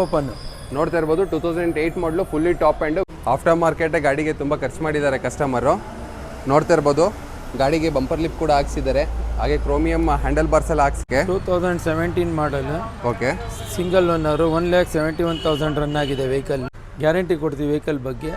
Open ನೋಡ್ತಾ ಇರ್ಬೋದು 2008 model fully top and after market ಗಾಡಿಗೆ ತುಂಬ ಖರ್ಚು ಮಾಡಿದ್ದಾರೆ ಕಸ್ಟಮರು. ನೋಡ್ತಾ ಇರ್ಬೋದು ಗಾಡಿಗೆ ಬಂಪರ್ ಲಿಪ್ ಕೂಡ ಹಾಕ್ಸಿದ್ದಾರೆ, ಹಾಗೆ ಕ್ರೋಮಿಯಂ ಹ್ಯಾಂಡಲ್ ಬಾರ್ಸ್ ಎಲ್ಲ ಹಾಕ್ಸಿಕೆ. 2017 ಮಾಡಲ್, ಓಕೆ, ಸಿಂಗಲ್ ಓನರು, 1,71,000 ರನ್ ಆಗಿದೆ ವೆಹಿಕಲ್. ಗ್ಯಾರಂಟಿ ಕೊಡ್ತೀವಿ ವೆಹಿಕಲ್ ಬಗ್ಗೆ.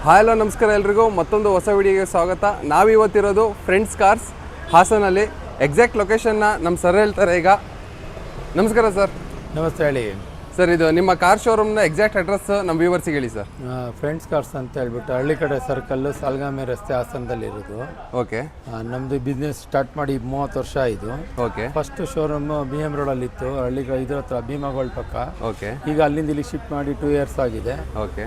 ಹಲೋ ನಮಸ್ಕಾರ ಎಲ್ರಿಗೂ, ಮತ್ತೊಂದು ಹೊಸ ವಿಡಿಯೋಗೆ ಸ್ವಾಗತ. ನಾವಿವತ್ತಿರೋದು ಫ್ರೆಂಡ್ಸ್ ಕಾರ್ಸ್ ಹಾಸನಲ್ಲಿ. ಎಕ್ಸಾಕ್ಟ್ ಲೊಕೇಶನ್ನ ನಮ್ಮ ಸರ್ ಹೇಳ್ತಾರೆ ಈಗ. ನಮಸ್ಕಾರ ಸರ್. ನಮಸ್ತೆ, ಹೇಳಿ ಸರ್. ಇದು ನಿಮ್ಮ ಕಾರ್ ಶೋರೂಮ್ನ ಎಕ್ಸಾಕ್ಟ್ ಅಡ್ರೆಸ್ ನಮ್ಮ ವ್ಯೂವರ್ಸಿಗೆ ಹೇಳಿ ಸರ್. ಫ್ರೆಂಡ್ಸ್ ಕಾರ್ಸ್ ಅಂತ ಹೇಳ್ಬಿಟ್ಟು ಹಳ್ಳಿ ಕಡೆ ಸರ್ಕಲ್ಲು, ಸಾಲ್ಗಾಮೆ ರಸ್ತೆ, ಹಾಸನದಲ್ಲಿ ಇರೋದು. ಓಕೆ. ನಮ್ಮದು ಬಿಸ್ನೆಸ್ ಸ್ಟಾರ್ಟ್ ಮಾಡಿ 30 ವರ್ಷ ಆಯಿತು. ಓಕೆ. ಫಸ್ಟ್ ಶೋರೂಮ್ BM ರೋಡಲ್ಲಿ ಇತ್ತು, ಹಳ್ಳಿ ಇದ್ರ ಹತ್ರ ಭೀಮಾಗೋಳ್ ಪಕ್ಕ. ಓಕೆ. ಈಗ ಅಲ್ಲಿಂದ ಇಲ್ಲಿ ಶಿಫ್ಟ್ ಮಾಡಿ 2 ಇಯರ್ಸ್ ಆಗಿದೆ. Okay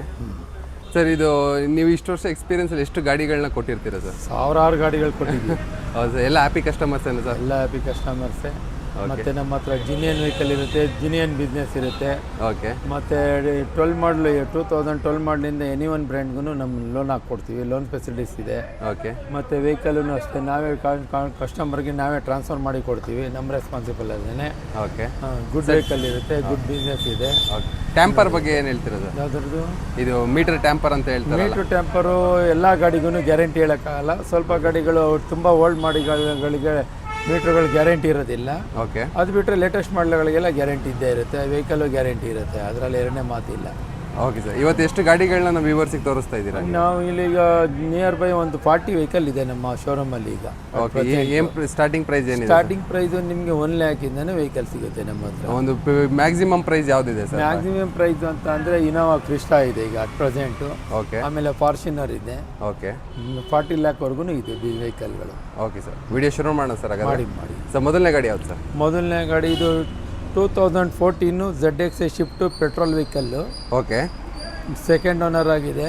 sir. ಇದು ನೀವು ಇಷ್ಟು ವರ್ಷ ಎಕ್ಸ್ಪೀರಿಯನ್ಸಲ್ಲಿ ಎಷ್ಟು ಗಾಡಿಗಳನ್ನ ಕೊಟ್ಟಿರ್ತೀರಾ ಸರ್? ಸಾವಿರಾರು ಗಾಡಿಗಳು ಕೊಟ್ಟಿದ್ದೀವಿ. ಹೌದು ಸರ್. ಎಲ್ಲ ಹ್ಯಾಪಿ ಕಸ್ಟಮರ್ಸ್ ಏನು ಸರ್? ಎಲ್ಲ ಹ್ಯಾಪಿ ಕಸ್ಟಮರ್ಸೇ. ಮತ್ತು ನಮ್ಮ ಹತ್ರ ಜಿನಿಯನ್ ವೆಹಿಕಲ್ ಇರುತ್ತೆ, ಜಿನಿಯನ್ ಬಿಸ್ನೆಸ್ ಇರುತ್ತೆ. ಓಕೆ. ಮತ್ತು 2012 ಮಾಡಲಿಂದ ಎನಿ ಒನ್ ಬ್ರ್ಯಾಂಡ್ಗೂ ನಮ್ಮ ಲೋನ್ ಹಾಕ್ಕೊಡ್ತೀವಿ, ಲೋನ್ ಫೆಸಿಲಿಟೀಸ್ ಇದೆ. ಓಕೆ. ಮತ್ತು ವೆಹಿಕಲ್ಲೂ ಅಷ್ಟೇ ನಾವೇ ಕಸ್ಟಮರ್ಗೆ ನಾವೇ ಟ್ರಾನ್ಸ್ಫರ್ ಮಾಡಿ ಕೊಡ್ತೀವಿ, ನಮ್ಮ ರೆಸ್ಪಾನ್ಸಿಬಲ್ ಅದೇನೆ. ಓಕೆ. ಗುಡ್ ವೆಹಿಕಲ್ ಇರುತ್ತೆ, ಗುಡ್ ಬಿಸ್ನೆಸ್ ಇದೆ. ಟ್ಯಾಂಪರ್ ಬಗ್ಗೆ ಏನು ಹೇಳ್ತೀರಾ ಸರ್? ಯಾವುದ್ರದ್ದು? ಇದು ಮೀಟರ್ ಟ್ಯಾಂಪರ್ ಅಂತ ಹೇಳ್ತಾರೆ. ಮೀಟ್ರ್ ಟ್ಯಾಂಪರು ಎಲ್ಲ ಗಾಡಿಗೂ ಗ್ಯಾರಂಟಿ ಹೇಳೋಕ್ಕಾಗಲ್ಲ. ಸ್ವಲ್ಪ ಗಾಡಿಗಳು ತುಂಬ ಓಲ್ಡ್ ಮಾಡಿಗಳಿಗೆ ಮೀಟ್ರ್ಗಳು ಗ್ಯಾರಂಟಿ ಇರೋದಿಲ್ಲ. ಓಕೆ. ಅದು ಬಿಟ್ಟರೆ ಲೇಟೆಸ್ಟ್ ಮಾಡಲ್ಗಳಿಗೆಲ್ಲ ಗ್ಯಾರಂಟಿ ಇದ್ದೇ ಇರುತ್ತೆ, ವೆಹಿಕಲ್ಲು ಗ್ಯಾರಂಟಿ ಇರುತ್ತೆ, ಅದರಲ್ಲಿ ಎರಡನೇ ಮಾತಿಲ್ಲ. Okay sir. ಇವತ್ತು ಎಷ್ಟು ಗಾಡಿಗಳನ್ನ ನಾವು ವ್ಯೂವರ್ಸಿಗೆ ತೋರಿಸ್ತಾ ಇದ್ದೀರಾ? ನಾವು ಇಲ್ಲಿಗ ನಿಯರ್ ಬೈ ಒಂದು 40 ವೆಹಿಕಲ್ ಇದೆ ನಮ್ಮ ಶೋರೂಮಲ್ಲಿ ಈಗ. ಓಕೆ. ಏನು ಸ್ಟಾರ್ಟಿಂಗ್ ಪ್ರೈಸ್ ಏನಿದೆ? ಸ್ಟಾರ್ಟಿಂಗ್ ಪ್ರೈಸ್ ನಿಮಗೆ 1 ಲ್ಯಾಕಿಂದನೇ ವೆಹಿಕಲ್ ಸಿಗುತ್ತೆ ನಮ್ಮ ಹತ್ರ. ಒಂದು ಮ್ಯಾಕ್ಸಿಮಮ್ ಪ್ರೈಸ್ ಯಾವುದಿದೆ ಸರ್? ಮ್ಯಾಕ್ಸಿಮಮ್ ಪ್ರೈಸ್ ಅಂತ ಅಂದರೆ ಇನೋವಾ ಕ್ರಿಸ್ಟಾ ಇದೆ ಈಗ ಅಟ್ ಪ್ರೆಸೆಂಟು. ಓಕೆ. ಆಮೇಲೆ ಫಾರ್ಚುನರ್ ಇದೆ. ಓಕೆ. 40 ಲ್ಯಾಕ್ವರೆಗೂ ಇದೆ ವೆಹಿಕಲ್ಗಳು. Okay sir. ವಿಡಿಯೋ ಶುರು ಮಾಡೋಣ ಸರ್. ಮಾಡಿ ಸರ್, ಮೊದಲನೇ ಗಾಡಿ ಯಾವ್ದು ಸರ್? ಮೊದಲನೇ ಗಾಡಿ ಇದು 2014 ZXi shift petrol vehicle. Okay. Second owner ಆಗಿದೆ.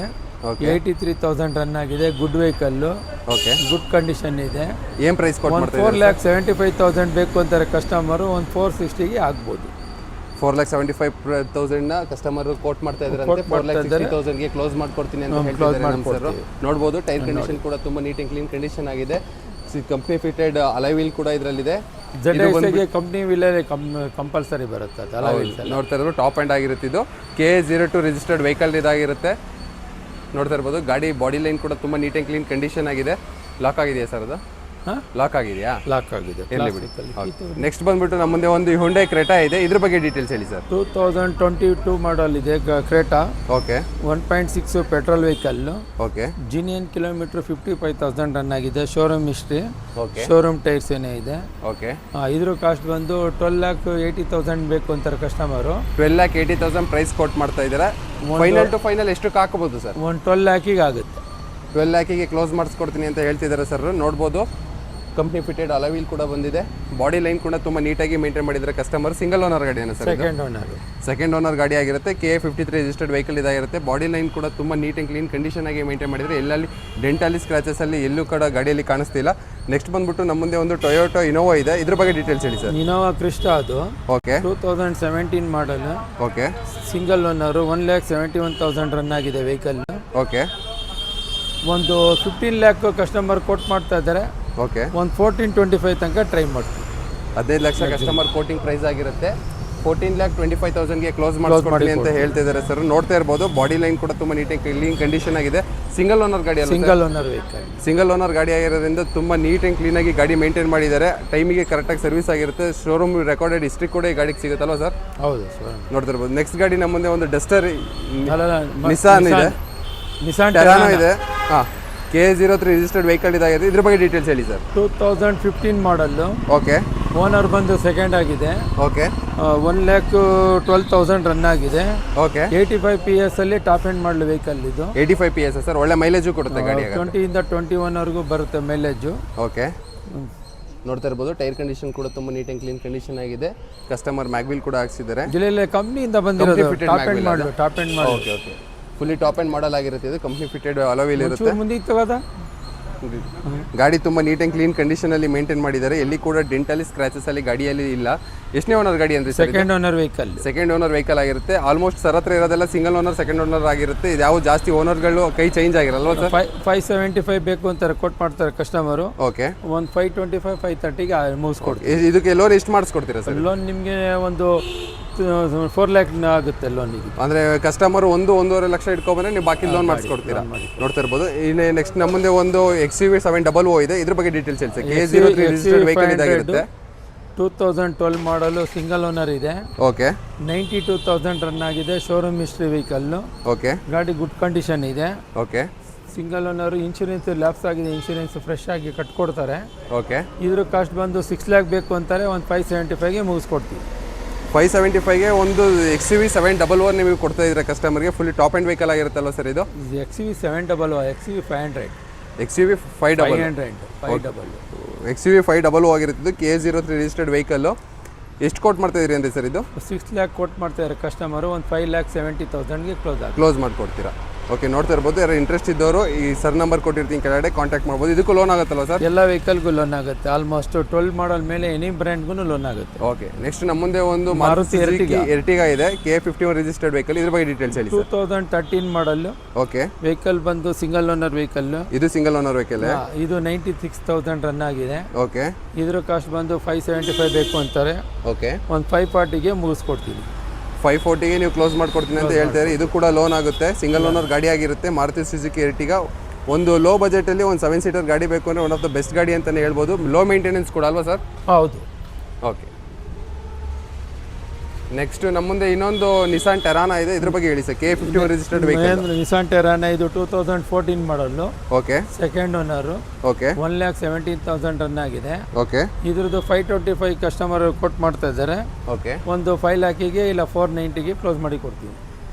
83,000 ರನ್ ಆಗಿದೆ. Good vehicle. Okay. Good condition ಇದೆ. ಏನು ಪ್ರೈಸ್ ಕೊಟ್ಟು ಮಾಡ್ತಾ ಇದ್ದೀರಾ? 4,75,000 ಬೇಕು ಅಂತಾರೆ ಕಸ್ಟಮರು, ಒಂದು 460ಗೆ ಆಗ್ಬೋದು. 4,75,000 ಕಸ್ಟಮರ್ ಕೋಟ್ ಮಾಡ್ತಾ ಇದ್ದಾರೆ. 4,60,000ಗೆ ಕ್ಲೋಸ್ ಮಾಡ್ಕೊಡ್ತೀನಿ ಅಂತ ಹೇಳ್ತಿದ್ದಾರೆ ನಮ್ಮ ಸರ್. ನೋಡ್ಬೋದು ಟೈರ್ ಕಂಡೀಷನ್ ಕೂಡ ತುಂಬ ನೀಟ್ ಆ್ಯಂಡ್ ಕ್ಲೀನ್ ಕಂಡೀಷನ್ ಆಗಿದೆ. ಕಂಪ್ನಿ ಫಿಟೆಡ್ ಅಲಾಯ್ ವೀಲ್ ಕೂಡ ಇದರಲ್ಲಿದೆ. ZXi ಕಂಪ್ನಿ ವೀಲೇ ಕಂಪಲ್ಸರಿ ಬರುತ್ತೆ ಅದು ಅಲಾಯ್ ವೀಲ್ಸ್. ನೋಡ್ತಾ ಇರೋದು ಟಾಪ್ ಆ್ಯಂಡ್ ಆಗಿರುತ್ತೆ. ಇದು KA02 ರಿಜಿಸ್ಟರ್ಡ್ ವೆಹಿಕಲ್ ಇದಾಗಿರುತ್ತೆ. ನೋಡ್ತಾ ಇರ್ಬೋದು ಗಾಡಿ ಬಾಡಿ ಲೈನ್ ಕೂಡ ತುಂಬ ನೀಟ್ ಆ್ಯಂಡ್ ಕ್ಲೀನ್ ಕಂಡೀಷನ್ ಆಗಿದೆ. ಲಾಕ್ ಆಗಿದೆಯಾ ಸರ್? ಅದು ಲಾಕ್ ಆಗಿದೆಯಾ? ಲಾಕ್ ಆಗಿದೆ. ಎಲ್ಲಿ ಬಿಡಿ. ನೆಕ್ಸ್ಟ್ ಬಂದ್ಬಿಟ್ಟು ನಮ್ಮ ಮುಂದೆ ಒಂದು Hyundai Creta ಇದೆ. ಇದ್ರ ಬಗ್ಗೆ ಡೀಟೇಲ್ಸ್ ಹೇಳಿ ಸರ್. 2022 ಮಾಡಲ್ ಇದೆ Creta. Okay. 1.6 petrol vehicle. Okay. Genuine kilometre 55,000 run ಆಗಿದೆ. Showroom history. Okay. Showroom tyres ಏನೇ ಇದೆ. ಓಕೆ. ಇದ್ರ ಕಾಸ್ಟ್ ಬಂದು 12,80,000 ಬೇಕು ಅಂತಾರೆ ಕಸ್ಟಮರು. 12,80,000 ಪ್ರೈಸ್ ಕೋಟ್ ಮಾಡ್ತಾ ಇದ್ದಾರೆ. ಫೈನಲ್ ಟು ಫೈನಲ್ ಎಷ್ಟಕ್ಕೆ ಹಾಕಬಹುದು ಸರ್? ಒಂದು 12 ಲ್ಯಾಕಿಗೆ ಆಗುತ್ತೆ. 12 ಲ್ಯಾಕಿಗೆ ಕ್ಲೋಸ್ ಮಾಡಿಸ್ಕೊಡ್ತೀನಿ ಅಂತ ಹೇಳ್ತಿದ್ದಾರೆ ಸರ್. ನೋಡ್ಬೋದು ಕಂಪ್ನಿ ಫಿಟೆಡ್ ಅಲಾಯ್ ವೀಲ್ ಕೂಡ ಬಂದಿದೆ. ಬಾಡಿ ಲೈನ್ ಕೂಡ ತುಂಬ ನೀಟಾಗಿ ಮೇಂಟೈನ್ ಮಾಡಿದ್ದಾರೆ ಕಸ್ಟಮರ್. ಸಿಂಗಲ್ ಓನರ್ ಗಾಡಿ ಏನು ಸರ್? ಸೆಕೆಂಡ್ ಓನರ್ ಗಾಡಿ ಆಗಿರುತ್ತೆ. KA53 ರಿಜಿಸ್ಟರ್ಡ್ ವೆಹಿಕಲ್ ಇದಾಗಿರುತ್ತೆ. ಬಾಡಿ ಲೈನ್ ಕೂಡ ತುಂಬ ನೀಟ್ ಆ್ಯಂಡ್ ಕ್ಲೀನ್ ಕಂಡೀಷನ್ ಆಗಿ ಮೇಂಟೈನ್ ಮಾಡಿದರೆ. ಎಲ್ಲಲ್ಲಿ ಡೆಂಟಲ್ಲಿ ಸ್ಕ್ರಾಚಸ್ ಅಲ್ಲಿ ಎಲ್ಲೂ ಕೂಡ ಗಾಡಿಯಲ್ಲಿ ಕಾಣಿಸ್ತಿಲ್ಲ. ನೆಕ್ಸ್ಟ್ ಬಂದ್ಬಿಟ್ಟು ನಮ್ಮ ಮುಂದೆ ಒಂದು ಟೊಯೋಟೋ ಇನೋವಾ ಇದೆ. ಇದ್ರ ಬಗ್ಗೆ ಡೀಟೇಲ್ಸ್ ಹೇಳಿ ಸರ್. ಇನೋವಾ ಕ್ರಿಸ್ಟಾ ಅದು. ಓಕೆ. 2017 ಮಾಡಲ್. ಓಕೆ. ಸಿಂಗಲ್ ಓನರು, 1,71,000 ರನ್ ಆಗಿದೆ ವೆಹಿಕಲ್. ಓಕೆ. ಒಂದು 15 ಲ್ಯಾಕ್ ಕಸ್ಟಮರ್ ಕೋಟ್ ಮಾಡ್ತಾ ಇದ್ದಾರೆ. ಓಕೆ. ಒಂದು 14-25 ತನಕ ಟ್ರೈ ಮಾಡ್ತೀವಿ. 15 ಲಕ್ಷ ಕಸ್ಟಮರ್ ಕೋಟಿಂಗ್ ಪ್ರೈಸ್ ಆಗಿರುತ್ತೆ. 14,25,000ಗೆ ಕ್ಲೋಸ್ ಮಾಡ್ಕೊಡ್ತೀನಿ ಅಂತ ಹೇಳ್ತಿದ್ದಾರೆ ಸರ್. ನೋಡ್ತಾ ಇರ್ಬೋದು ಬಾಡಿ ಲೈನ್ ಕೂಡ ತುಂಬ ನೀಟ್ ಆ್ಯಂಡ್ ಕ್ಲೀನ್ ಕಂಡೀಷನ್ ಆಗಿದೆ. ಸಿಂಗಲ್ ಓನರ್ ಗಾಡಿ ಅಲ್ಲ? Single owner vehicle. Single owner ಗಾಡಿ ಆಗಿರೋದ್ರಿಂದ ತುಂಬ ನೀಟ್ ಆ್ಯಂಡ್ ಕ್ಲೀನಾಗಿ ಗಾಡಿ ಮೇಂಟೈನ್ ಮಾಡಿದ್ದಾರೆ. ಟೈಮಿಗೆ ಕರೆಕ್ಟಾಗಿ ಸರ್ವಿಸ್ ಆಗಿರುತ್ತೆ. ಶೋರೂಮ್ ರೆಕಾರ್ಡೆಡ್ ಹಿಸ್ಟ್ರಿ ಕೂಡ ಈ ಗಾಡಿಗೆ ಸಿಗುತ್ತಲ್ವ ಸರ್? ಹೌದು ಸರ್. ನೋಡ್ತಾ ಇರ್ಬೋದು. ನೆಕ್ಸ್ಟ್ ಗಾಡಿ ನಮ್ಮ ಮುಂದೆ ಒಂದು ಡಸ್ಟರ್ ನಿಸಾನ್ ಇದೆ. ನಿಸಾನ್ ಟೆರಾನೋ ಇದೆ. ಹಾಂ. KA03 ರಿಜಿಸ್ಟರ್ಡ್ ವೆಹಿಕಲ್ ಇದಾಗಿದೆ. ಇದ್ರ ಬಗ್ಗೆ ಡೀಟೇಲ್ಸ್ ಹೇಳಿ ಸರ್. 2015 ಮಾಡಲ್ಲು. ಓಕೆ. ಓನರ್ ಬಂದು ಸೆಕೆಂಡ್ ಆಗಿದೆ. ಓಕೆ. 1,12,000 ರನ್ ಆಗಿದೆ. ಓಕೆ. 85 PS ಅಲ್ಲಿ ಟಾಪ್ ಎಂಡ್ ಮಾಡಲ್ ವೆಹಿಕಲ್ ಇದು. 85 PS ಸರ್. ಒಳ್ಳೆ ಮೈಲೇಜು ಕೊಡುತ್ತೆ ಗಾಡಿ. 20 ಇಂದ 21ವರೆಗೂ ಬರುತ್ತೆ ಮೈಲೇಜು. ಓಕೆ. ನೋಡ್ತಾ ಇರ್ಬೋದು ಟೈರ್ ಕಂಡೀಷನ್ ಕೂಡ ತುಂಬ ನೀಟ್ ಆ್ಯಂಡ್ ಕ್ಲೀನ್ ಕಂಡೀಷನ್ ಆಗಿದೆ. ಕಸ್ಟಮರ್ ಮ್ಯಾಗ್ವಿಲ್ ಕೂಡ ಹಾಕ್ಸಿದ್ದಾರೆ. ಜಿಲ್ಲೆಯಲ್ಲಿ ಕಂಪ್ನಿಯಿಂದ ಬಂದಿರೋದು top end model. Okay. Okay. Fully top end model ಆಗಿರುತ್ತೆ. ಇದು ಕಂಪ್ನಿ ಫಿಟೆಡ್ ಅಲಾಯ್ ವೀಲ್ ಇರುತ್ತೆ. ಮುಂದೆ ಇತ್ತದ ಗಾಡಿ ತುಂಬ ನೀಟ್ ಆ್ಯಂಡ್ ಕ್ಲೀನ್ ಕಂಡೀಷನಲ್ಲಿ ಮೇಂಟೈನ್ ಮಾಡಿದ್ದಾರೆ. ಎಲ್ಲಿ ಕೂಡ ಡೆಂಟಲ್ಲಿ ಸ್ಕ್ರಾಚಸ್ ಅಲ್ಲಿ ಗಾಡಿಯಲ್ಲಿ ಇಲ್ಲ. ಎಷ್ಟನೇ ಓನರ್ ಗಾಡಿ ಅಂದರೆ second owner vehicle. Second owner vehicle ಆಗಿರುತ್ತೆ. ಆಲ್ಮೋಸ್ಟ್ ಸರ್ ಹತ್ರ ಇರೋದೆಲ್ಲ ಸಿಂಗಲ್ ಓನರ್ ಸೆಕೆಂಡ್ ಓನರ್ ಆಗಿರುತ್ತೆ. ಇದು ಯಾವ ಜಾಸ್ತಿ ಓನರ್ಗಳು ಕೈ ಚೇಂಜ್ ಆಗಿರಲ್ವ ಸರ್? 575 ಬೇಕು ಅಂತಾರೆ, ಕೊಟ್ಟು ಮಾಡ್ತಾರೆ ಕಸ್ಟಮರು. ಓಕೆ, ಒಂದು 525 530ಗೆ ಮುಗಿಸ್ಕೊಡ್ತೀವಿ. ಇದಕ್ಕೆ ಲೋನ್ ಎಷ್ಟು ಮಾಡಿಸ್ಕೊಡ್ತೀರಾ ಸರ್? ಲೋನ್ ನಿಮಗೆ ಒಂದು 4 ಲ್ಯಾಕ್ ಆಗುತ್ತೆ ಲೋನ್. ಇದು ಅಂದರೆ ಕಸ್ಟಮರ್ 1-1.5 ಲಕ್ಷ ಇಟ್ಕೊಂಡ್ಬಂದ್ರೆ ನೀವು ಬಾಕಿ ಲೋನ್ ಮಾಡಿಸ್ಕೊಡ್ತೀರಾ. ನೋಡ್ತಾ ಇರ್ಬೋದು. ಇನ್ನು ನೆಕ್ಸ್ಟ್ ನಮ್ಮ ಮುಂದೆ ಒಂದು XUV 700 ಇದೆ. ಇದ್ರ ಬಗ್ಗೆ ಡೀಟೇಲ್ಸ್ ಹೇಳಿ ಸರ್. K03 ರಿಜಿಸ್ಟರ್ಡ್ ವೆಹಿಕಲ್ ಇದಾಗಿರುತ್ತೆ. 2012 ಮಾಡಲು, ಸಿಂಗಲ್ ಓನರ್ ಇದೆ. ಓಕೆ, 92,000 ರನ್ ಆಗಿದೆ. Showroom history vehicle. ಓಕೆ, ಗಾಡಿ ಗುಡ್ ಕಂಡೀಷನ್ ಇದೆ. Okay, single owner. Insurance lapse ಆಗಿದೆ, ಇನ್ಶೂರೆನ್ಸ್ ಫ್ರೆಶ್ ಆಗಿ ಕಟ್ಕೊಡ್ತಾರೆ. ಓಕೆ, ಇದ್ರ ಕಾಸ್ಟ್ ಬಂದು 6 ಲ್ಯಾಕ್ ಬೇಕು ಅಂತಾರೆ, ಒಂದು 575ಗೆ ಮುಗಿಸ್ಕೊಡ್ತೀವಿ. 575ಗೆ ಒಂದು XUV 700 ನಿಮಗೆ ಕೊಡ್ತಾ ಇದ್ರೆ ಕಸ್ಟಮರ್ಗೆ. ಫುಲ್ ಟಾಪ್ ಆ್ಯಂಡ್ ವೆಹಿಕಲ್ ಆಗಿರುತ್ತಲ್ಲ ಸರ್ ಇದು? XUV 700, XUV 500. XUV 500. XUV 500 ಆಗಿರುತ್ತೆ. K03 registered vehicle. ಎಷ್ಟು ಕೋಟ್ ಮಾಡ್ತಾ ಇದ್ರಿ ಅಂದರೆ ಸರ್ ಇದು? 6 ಲ್ಯಾಕ್ ಕೋಟ್ ಮಾಡ್ತಾ ಇದ್ದಾರೆ ಕಸ್ಟಮರು. ಒಂದು 5,70,000ಗೆ ಕ್ಲೋಸ್ ಮಾಡಿಕೊಡ್ತೀರಾ. ಓಕೆ, ನೋಡ್ತಾ ಇರ್ಬೋದು. ಯಾರು ಇಂಟ್ರೆಸ್ಟ್ ಇದ್ದವರು ಈ ಸರ್ ನಂಬರ್ ಕೊಟ್ಟಿರ್ತೀನಿ ಕೆಳಗಡೆ ಕಾಂಟ್ಯಾಕ್ಟ್ ಮಾಡ್ಬೋದು. ಇದಕ್ಕೂ ಲೋನ್ ಆಗುತ್ತಲ್ಲ ಸರ್? ಎಲ್ಲ ವೆಹಿಕಲ್ಗೂ ಲೋನ್ ಆಗುತ್ತೆ. ಆಲ್ಮೋಸ್ಟ್ 12 ಮಾಡಲ್ ಮೇಲೆ ಎನಿ ಬ್ರ್ಯಾಂಡ್ಗೂ ಲೋನ್ ಆಗುತ್ತೆ. ಓಕೆ, ನೆಕ್ಸ್ಟ್ ನಮ್ಮ ಮುಂದೆ ಒಂದು ಮಾರುತಿ ಎರ್ಟಿಗಾ ಇದೆ. K51 registered vehicle. ಇದ್ರ ಬಗ್ಗೆ ಡೀಟೇಲ್ಸ್ ಹೇಳಿ. 2013 ಮಾಡಲ್. ಓಕೆ, ವೆಹಿಕಲ್ ಬಂದು ಸಿಂಗಲ್ ಓನರ್ ವೆಹಿಕಲ್. ಇದು ಸಿಂಗಲ್ ಓನರ್ ವೆಹಿಕಲ್. ಇದು 96,000 ರನ್ ಆಗಿದೆ. ಓಕೆ, ಇದ್ರ ಕಾಸ್ಟ್ ಬಂದು 575 ಬೇಕು ಅಂತಾರೆ. ಓಕೆ, ಒಂದು 540ಗೆ ಮುಗಿಸ್ಕೊಡ್ತೀನಿ. 540ಗೆ ನೀವು ಕ್ಲೋಸ್ ಮಾಡ್ಕೊಡ್ತೀನಿ ಅಂತ ಹೇಳ್ತಾರೆ. ಇದು ಕೂಡ ಲೋನ್ ಆಗುತ್ತೆ. ಸಿಂಗಲ್ ಓನರ್ ಗಾಡಿ ಆಗಿರುತ್ತೆ. Maruti Suzuki Ertiga. ಒಂದು ಲೋ ಬಜೆಟಲ್ಲಿ ಒಂದು 7 ಸೀಟರ್ ಗಾಡಿ ಬೇಕು ಅಂದರೆ ಒನ್ ಆಫ್ ದ ಬೆಸ್ಟ್ ಗಾಡಿ ಅಂತಲೇ ಹೇಳ್ಬೋದು. ಲೋ ಮೇಂಟೆನೆನ್ಸ್ ಕೂಡ ಅಲ್ವಾ ಸರ್? ಹೌದು. ಓಕೆ, ನೆಕ್ಸ್ಟ್ ನಮ್ಮ ಮುಂದೆ ಇನ್ನೊಂದು ನಿಸಾನ್ ಟೆರಾನಾ ಇದೆ. ಇದ್ರ ಬಗ್ಗೆ ಹೇಳಿ sir. K51 registered vehicle. Nissan Terrano. ಇದು 2014 model. Okay, second owner. Okay, 1,70,000 run ಆಗಿದೆ. ಓಕೆ, ಇದ್ರದ್ದು 525 ಕಸ್ಟಮರ್ ಕೊಟ್ಟು ಮಾಡ್ತಾ ಇದ್ದಾರೆ. ಓಕೆ, ಒಂದು 5 ಲ್ಯಾಕಿಗೆ ಇಲ್ಲ 490ಗೆ ಕ್ಲೋಸ್ ಮಾಡಿ ಕೊಡ್ತೀವಿ.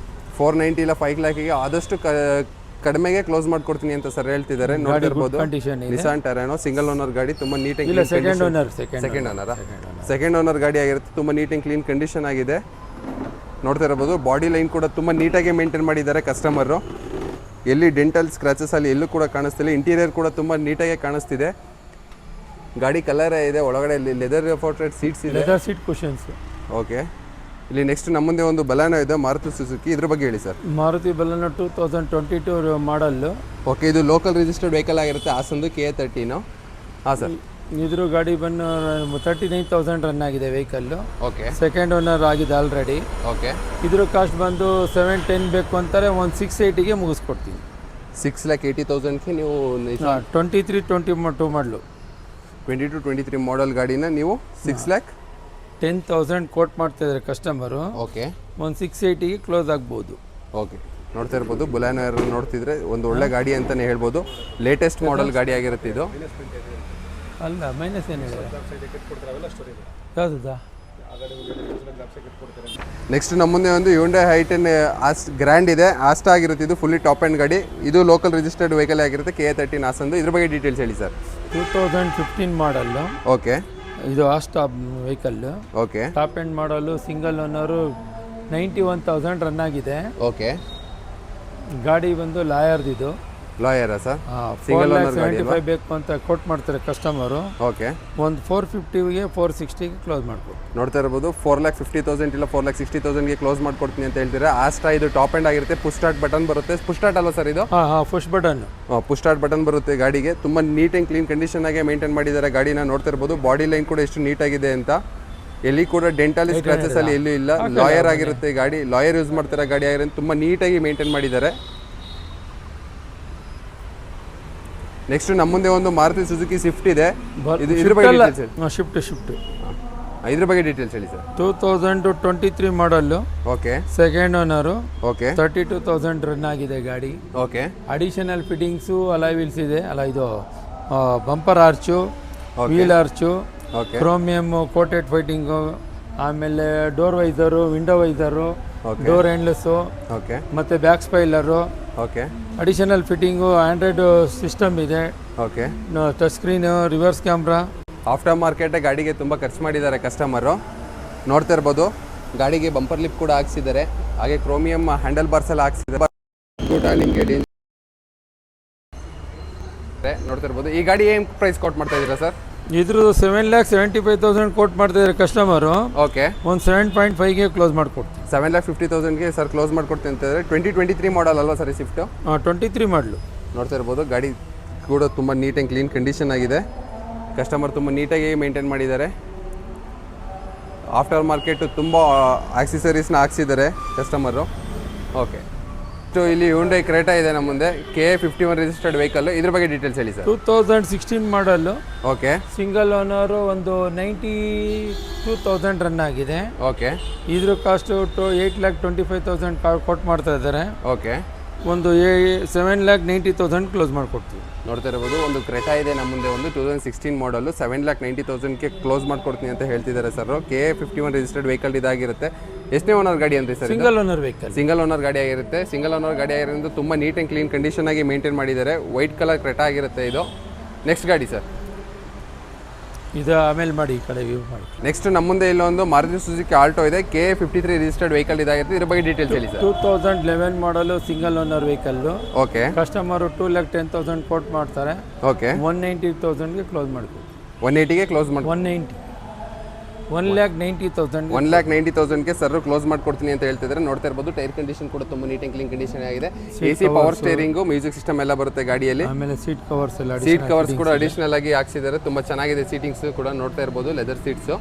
490 ಇಲ್ಲ 5 ಲ್ಯಾಕಿಗೆ ಆದಷ್ಟು ಕಡಿಮೆಗೆ ಕ್ಲೋಸ್ ಮಾಡ್ಕೊಡ್ತೀನಿ ಅಂತ ಸರ್ ಹೇಳ್ತಿದ್ದಾರೆ. ನೋಡ್ತಿರ್ಬೋದು. ನಿಸಾನ್ ಟೆರಾನೋ ಸಿಂಗಲ್ ಓನರ್ ಗಾಡಿ. ತುಂಬ ನೀಟ್ ಆಗಿ ಸೆಕೆಂಡ್ ಓನರ್. ಸೆಕೆಂಡ್ ಓನರ್ ಗಾಡಿ ಆಗಿರುತ್ತೆ. ತುಂಬ ನೀಟ್ ಆ್ಯಂಡ್ ಕ್ಲೀನ್ ಕಂಡೀಷನ್ ಆಗಿದೆ. ನೋಡ್ತಾ ಇರ್ಬೋದು. ಬಾಡಿ ಲೈನ್ ಕೂಡ ತುಂಬ ನೀಟಾಗಿ ಮೇಂಟೈನ್ ಮಾಡಿದ್ದಾರೆ ಕಸ್ಟಮರು. ಎಲ್ಲಿ ಡೆಂಟಲ್ ಸ್ಕ್ರಾಚಸ್ ಅಲ್ಲಿ ಎಲ್ಲೂ ಕೂಡ ಕಾಣಿಸ್ತಿಲ್ಲ. ಇಂಟೀರಿಯರ್ ಕೂಡ ತುಂಬ ನೀಟಾಗಿ ಕಾಣಿಸ್ತಿದೆ. ಗಾಡಿ ಕಲರ್ ಇದೆ. ಒಳಗಡೆ ಲೆದರ್ ಫೋರ್ಟ್ರೇಟ್ ಸೀಟ್ಸ್ ಇದೆ. Leather seat cushions. ಓಕೆ, ಇಲ್ಲಿ ನೆಕ್ಸ್ಟ್ ನಮ್ಮ ಮುಂದೆ ಒಂದು ಬಲಾನೋ ಇದೆ. ಮಾರುತಿ ಸುಜುಕಿ. ಇದ್ರ ಬಗ್ಗೆ ಹೇಳಿ ಸರ್. ಮಾರುತಿ ಬಲಾನೋ 2022 ಮಾಡಲ್ಲು. ಓಕೆ, ಇದು ಲೋಕಲ್ ರಿಜಿಸ್ಟರ್ಡ್ ವೆಹಿಕಲ್ ಆಗಿರುತ್ತೆ. ಹಾಸಂದು K13. ಹಾಂ ಸರ್. ಇದ್ರ ಗಾಡಿ ಬಂದು 39,000 ರನ್ ಆಗಿದೆ ವೆಹಿಕಲ್ಲು. ಓಕೆ, ಸೆಕೆಂಡ್ ಓನರ್ ಆಗಿದೆ ಆಲ್ರೆಡಿ. ಓಕೆ, ಇದ್ರ ಕಾಸ್ಟ್ ಬಂದು 710 ಬೇಕು ಅಂತಾರೆ. ಒಂದು 680ಗೆ ಮುಗಿಸ್ಕೊಡ್ತೀವಿ. 6,80,000ಗೆ ನೀವು 23-22 ಮಾಡಲು 22-23 ಮಾಡೆಲ್ ಗಾಡಿನ ನೀವು 6,10,000 ಕೋಟ್ ಮಾಡ್ತಾ ಇದ್ದಾರೆ ಕಸ್ಟಮರು. ಓಕೆ, ಒಂದು 680ಗೆ ಕ್ಲೋಸ್ ಆಗ್ಬೋದು. ಓಕೆ, ನೋಡ್ತಾ ಇರ್ಬೋದು. ಬುಲಾನೋ ಯಾರು ನೋಡ್ತಿದ್ರೆ ಒಂದು ಒಳ್ಳೆ ಗಾಡಿ ಅಂತಲೇ ಹೇಳ್ಬೋದು. ಲೇಟೆಸ್ಟ್ ಮಾಡೆಲ್ ಗಾಡಿ ಆಗಿರುತ್ತೆ ಇದು. ಅಲ್ಲ, ಮೈನಸ್ ಏನಿದೆ ಯಾವುದಾ? ನೆಕ್ಸ್ಟ್ ನಮ್ಮ ಮುಂದೆ ಒಂದು Hyundai i10 ಗ್ರ್ಯಾಂಡ್ ಇದೆ. ಆಸ್ಟಾ ಆಗಿರುತ್ತೆ. ಇದು ಫುಲ್ಲಿ ಟಾಪ್ ಆ್ಯಂಡ್ ಗಾಡಿ. ಇದು ಲೋಕಲ್ ರಿಜಿಸ್ಟರ್ಡ್ ವೆಹಿಕಲ್ ಆಗಿರುತ್ತೆ. K13 ಹಾಸಂದು. ಇದ್ರ ಬಗ್ಗೆ ಡೀಟೇಲ್ಸ್ ಹೇಳಿ ಸರ್. 2015 ಮಾಡಲ್ಲು. ಓಕೆ, ಇದು ಆಸ್ಟಾ vehicle. Okay, top end model. Single owner. 91,000 run ಆಗಿದೆ. ಓಕೆ, ಗಾಡಿ ಬಂದು ಲಾಯರ್ದಿದು. ಲಾಯರಾ ಸರ್? ಸಿಂಗಲ್ ಓನರ್ 75 ಬೇಕು ಅಂತ ಕೋಟ್ ಮಾಡ್ತಾರೆ ಕಸ್ಟಮರು. ಓಕೆ, ಒಂದು 450ಗೆ 460ಗೆ ಕ್ಲೋಸ್ ಮಾಡ್ಬೋದು. ನೋಡ್ತಾ ಇರ್ಬೋದು. 4,50,000 ಇಲ್ಲ 4,60,000ಗೆ ಕ್ಲೋಸ್ ಮಾಡ್ಕೊಡ್ತೀನಿ ಅಂತ ಹೇಳ್ತೀರಾ. ಆಸ್ಟಾ ಇದು ಟಾಪ್ ಎಂಡ್ ಆಗಿರುತ್ತೆ. ಪುಷ್ ಸ್ಟಾರ್ಟ್ ಬಟನ್ ಬರುತ್ತೆ. ಪುಷ್ ಸ್ಟಾರ್ಟ್ ಅಲ್ಲ ಸರ್ ಇದು? ಹಾಂ, push button. Push start button ಬರುತ್ತೆ ಗಾಡಿಗೆ. ತುಂಬ ನೀಟ್ ಆ್ಯಂಡ್ ಕ್ಲೀನ್ ಕಂಡೀಷನ್ ಆಗಿ ಮೇಂಟೈನ್ ಮಾಡಿದ್ದಾರೆ ಗಾಡಿನ. ನೋಡ್ತಾ ಇರ್ಬೋದು. ಬಾಡಿ ಲೈನ್ ಕೂಡ ಎಷ್ಟು ನೀಟಾಗಿದೆ ಅಂತ. ಎಲ್ಲಿ ಕೂಡ ಡೆಂಟಲ್ ಸ್ಕ್ರಾಚಸ್ ಅಲ್ಲಿ ಎಲ್ಲೂ ಇಲ್ಲ. ಲಾಯರ್ ಆಗಿರುತ್ತೆ ಗಾಡಿ. ಲಾಯರ್ ಯೂಸ್ ಮಾಡ್ತಾರೆ ಗಾಡಿ ಆಗಿರುತ್ತೆ. ತುಂಬ ನೀಟಾಗಿ ಮೇಂಟೈನ್ ಮಾಡಿದ್ದಾರೆ. ನೆಕ್ಸ್ಟ್ ನಮ್ಮ ಮುಂದೆ ಒಂದು ಮಾರುತಿ ಸುಜುಕಿ ಸ್ವಿಫ್ಟ್ ಇದೆ. ಇದ್ರ ಬಗ್ಗೆ ಶಿಫ್ಟ್ ಇದ್ರ ಬಗ್ಗೆ ಡೀಟೇಲ್ಸ್ ಹೇಳಿ sir. 2023 model. Okay, second owner. Okay, 32,000 run ಆಗಿದೆ ಗಾಡಿ. Okay, additional fittings alloy wheels ಇದೆ. ಅಲ್ಲ, ಇದು bumper arch, wheel arch, chromium coated fitting, ಆಮೇಲೆ door visor, window visor, door handles, okay, ಮತ್ತು back spoiler. Okay, additional fitting. Android system ಇದೆ. Okay, touch screen, reverse camera. Aftermarket ಗಾಡಿಗೆ ತುಂಬ ಖರ್ಚು ಮಾಡಿದ್ದಾರೆ ಕಸ್ಟಮರು. ನೋಡ್ತಾ ಇರ್ಬೋದು. ಗಾಡಿಗೆ ಬಂಪರ್ ಲಿಪ್ ಕೂಡ ಹಾಕ್ಸಿದ್ದಾರೆ. ಹಾಗೆ ಕ್ರೋಮಿಯಂ ಹ್ಯಾಂಡಲ್ ಬಾರ್ಸ್ ಎಲ್ಲ ಹಾಕ್ಸಿದ್ದಾರೆ. ನಿಮಗೆ ನೋಡ್ತಾ ಇರ್ಬೋದು. ಈ ಗಾಡಿ ಏನು ಪ್ರೈಸ್ ಕೊಟ್ಟು ಮಾಡ್ತಾ ಇದ್ದೀರಾ ಸರ್? ಇದ್ರದ್ದು 7,75,000 ಕೋಟ್ ಮಾಡ್ತಿದ್ದಾರೆ ಕಸ್ಟಮರು. ಓಕೆ, ಒಂದು 7.5ಗೆ ಕ್ಲೋಸ್ ಮಾಡಿಕೊಡ್ತೀವಿ. 7,50,000ಗೆ ಸರ್ ಕ್ಲೋಸ್ ಮಾಡ್ಕೊಡ್ತೀನಿ ಅಂತ ಹೇಳಿದ್ರೆ 2023 ಮಾಡಲ್ ಅಲ್ವಾ ಸರ್ ಈ ಸ್ವಿಫ್ಟು? 23 ಮಾಡಲು. ನೋಡ್ತಾ ಇರ್ಬೋದು, ಗಾಡಿ ಕೂಡ ತುಂಬ ನೀಟ್ ಆ್ಯಂಡ್ ಕ್ಲೀನ್ ಕಂಡೀಷನ್ ಆಗಿದೆ. ಕಸ್ಟಮರ್ ತುಂಬ ನೀಟಾಗಿ ಮೇಂಟೈನ್ ಮಾಡಿದ್ದಾರೆ. ಆಫ್ಟರ್ ಮಾರ್ಕೆಟು ತುಂಬ ಆಕ್ಸೆಸರೀಸ್ನ ಹಾಕ್ಸಿದ್ದಾರೆ ಕಸ್ಟಮರು. ಓಕೆ, ಇಲ್ಲಿ ಹ್ಯುಂಡೈ ಕ್ರೇಟಾ ಇದೆ ನಮ್ಮ ಮುಂದೆ, KA51 ರಿಜಿಸ್ಟರ್ಡ್ ವೆಹಿಕಲ್. ಇದ್ರ ಬಗ್ಗೆ ಡೀಟೇಲ್ಸ್ ಹೇಳಿ ಸರ್. 2016 ಮಾಡಲು. ಓಕೆ, ಸಿಂಗಲ್ ಓನರು ಒಂದು 92,000 ರನ್ ಆಗಿದೆ. ಓಕೆ, ಇದ್ರ ಕಾಸ್ಟ್ 8,25,000 ಕೊಟ್ಟು ಮಾಡ್ತಾ ಇದ್ದಾರೆ. ಓಕೆ, ಒಂದು 7,90,000 ಕ್ಲೋಸ್ ಮಾಡಿಕೊಡ್ತೀವಿ. ನೋಡ್ತಾ ಇರ್ಬೋದು, ಒಂದು ಕ್ರೆಟಾ ಇದೆ ನಮ್ಮ ಮುಂದೆ, ಒಂದು 2016 ಮಾಡಲು 7,90,000ಗೆ ಕ್ಲೋಸ್ ಮಾಡ್ಕೊಡ್ತೀನಿ ಅಂತ ಹೇಳ್ತಿದ್ದಾರೆ ಸರ್. KA51 ರಿಜಿಸ್ಟರ್ಡ್ ವೆಹಿಕಲ್ ಇದಾಗಿರುತ್ತೆ. ಎಷ್ಟನೇ ಓನರ್ ಗಾಡಿ ಅಂದರೆ sir? Single owner vehicle. Single owner ಗಾಡಿ ಆಗಿರುತ್ತೆ. ಸಿಂಗಲ್ ಓನರ್ ಗಾಡಿ ಆಗಿರೋದ್ರಿಂದ ತುಂಬ ನೀಟ್ ಆ್ಯಂಡ್ ಕ್ಲೀನ್ ಕಂಡೀಷನ್ ಆಗಿ ಮೇಂಟೈನ್ ಮಾಡಿದ್ದಾರೆ. ವೈಟ್ ಕಲರ್ ಕ್ರೆಟಾ ಆಗಿರುತ್ತೆ ಇದು. ನೆಕ್ಸ್ಟ್ ಗಾಡಿ ಸರ್? ಇದು ಆಮೇಲೆ ಮಾಡಿ, ಈ ಕಡೆ ವ್ಯೂ ಮಾಡಿ. ನೆಕ್ಸ್ಟ್ ನಮ್ಮ ಮುಂದೆ ಇಲ್ಲೊಂದು ಮಾರುತಿ ಸುಜುಕಿ ಆಲ್ಟೋ ಇದೆ, KA53 ರಿಜಿಸ್ಟರ್ಡ್ ವೆಹಿಕಲ್ ಇದಾಗಿರುತ್ತೆ. ಇದ್ರ ಬಗ್ಗೆ ಡೀಟೇಲ್ಸ್ ಹೇಳಿ ಸರ್. 2011 ಮಾಡಲು single owner vehicle. Okay, customer 2,10,000 quote ಮಾಡ್ತಾರೆ. ಓಕೆ, 190,000ಗೆ ಕ್ಲೋಸ್ ಮಾಡ್ತೀವಿ. 180ಗೆ ಕ್ಲೋಸ್ ಮಾಡಿ 1,90,000 1,90,000ಗೆ ಸರ್ ಕ್ಲೋಸ್ ಮಾಡ್ಕೊಡ್ತೀನಿ ಅಂತ ಹೇಳ್ತಿದ್ದಾರೆ. ನೋಡ್ತಾ ಇರ್ಬೋದು, ಟೈರ್ ಕಂಡೀಷನ್ ಕೂಡ ತುಂಬ ನೀಟ್ ಆ್ಯಂಡ್ ಕ್ಲೀನ್ ಕಂಡೀಷನ್ ಆಗಿದೆ. AC power steering, music system ಎಲ್ಲ ಬರುತ್ತೆ ಗಾಡಿಯಲ್ಲಿ. ಆಮೇಲೆ ಸೀಟ್ ಕವರ್ಸ್ ಎಲ್ಲ, ಸೀಟ್ ಕವರ್ಸ್ ಕೂಡ ಅಡಿಷನಲ್ ಆಗಿ ಹಾಕ್ಸಿದ್ದಾರೆ. ತುಂಬ ಚೆನ್ನಾಗಿದೆ ಸೀಟಿಂಗ್ಸ್ ಕೂಡ ನೋಡ್ತಾ ಇರ್ಬೋದು, ಲೆದರ್ ಸೀಟ್ಸು.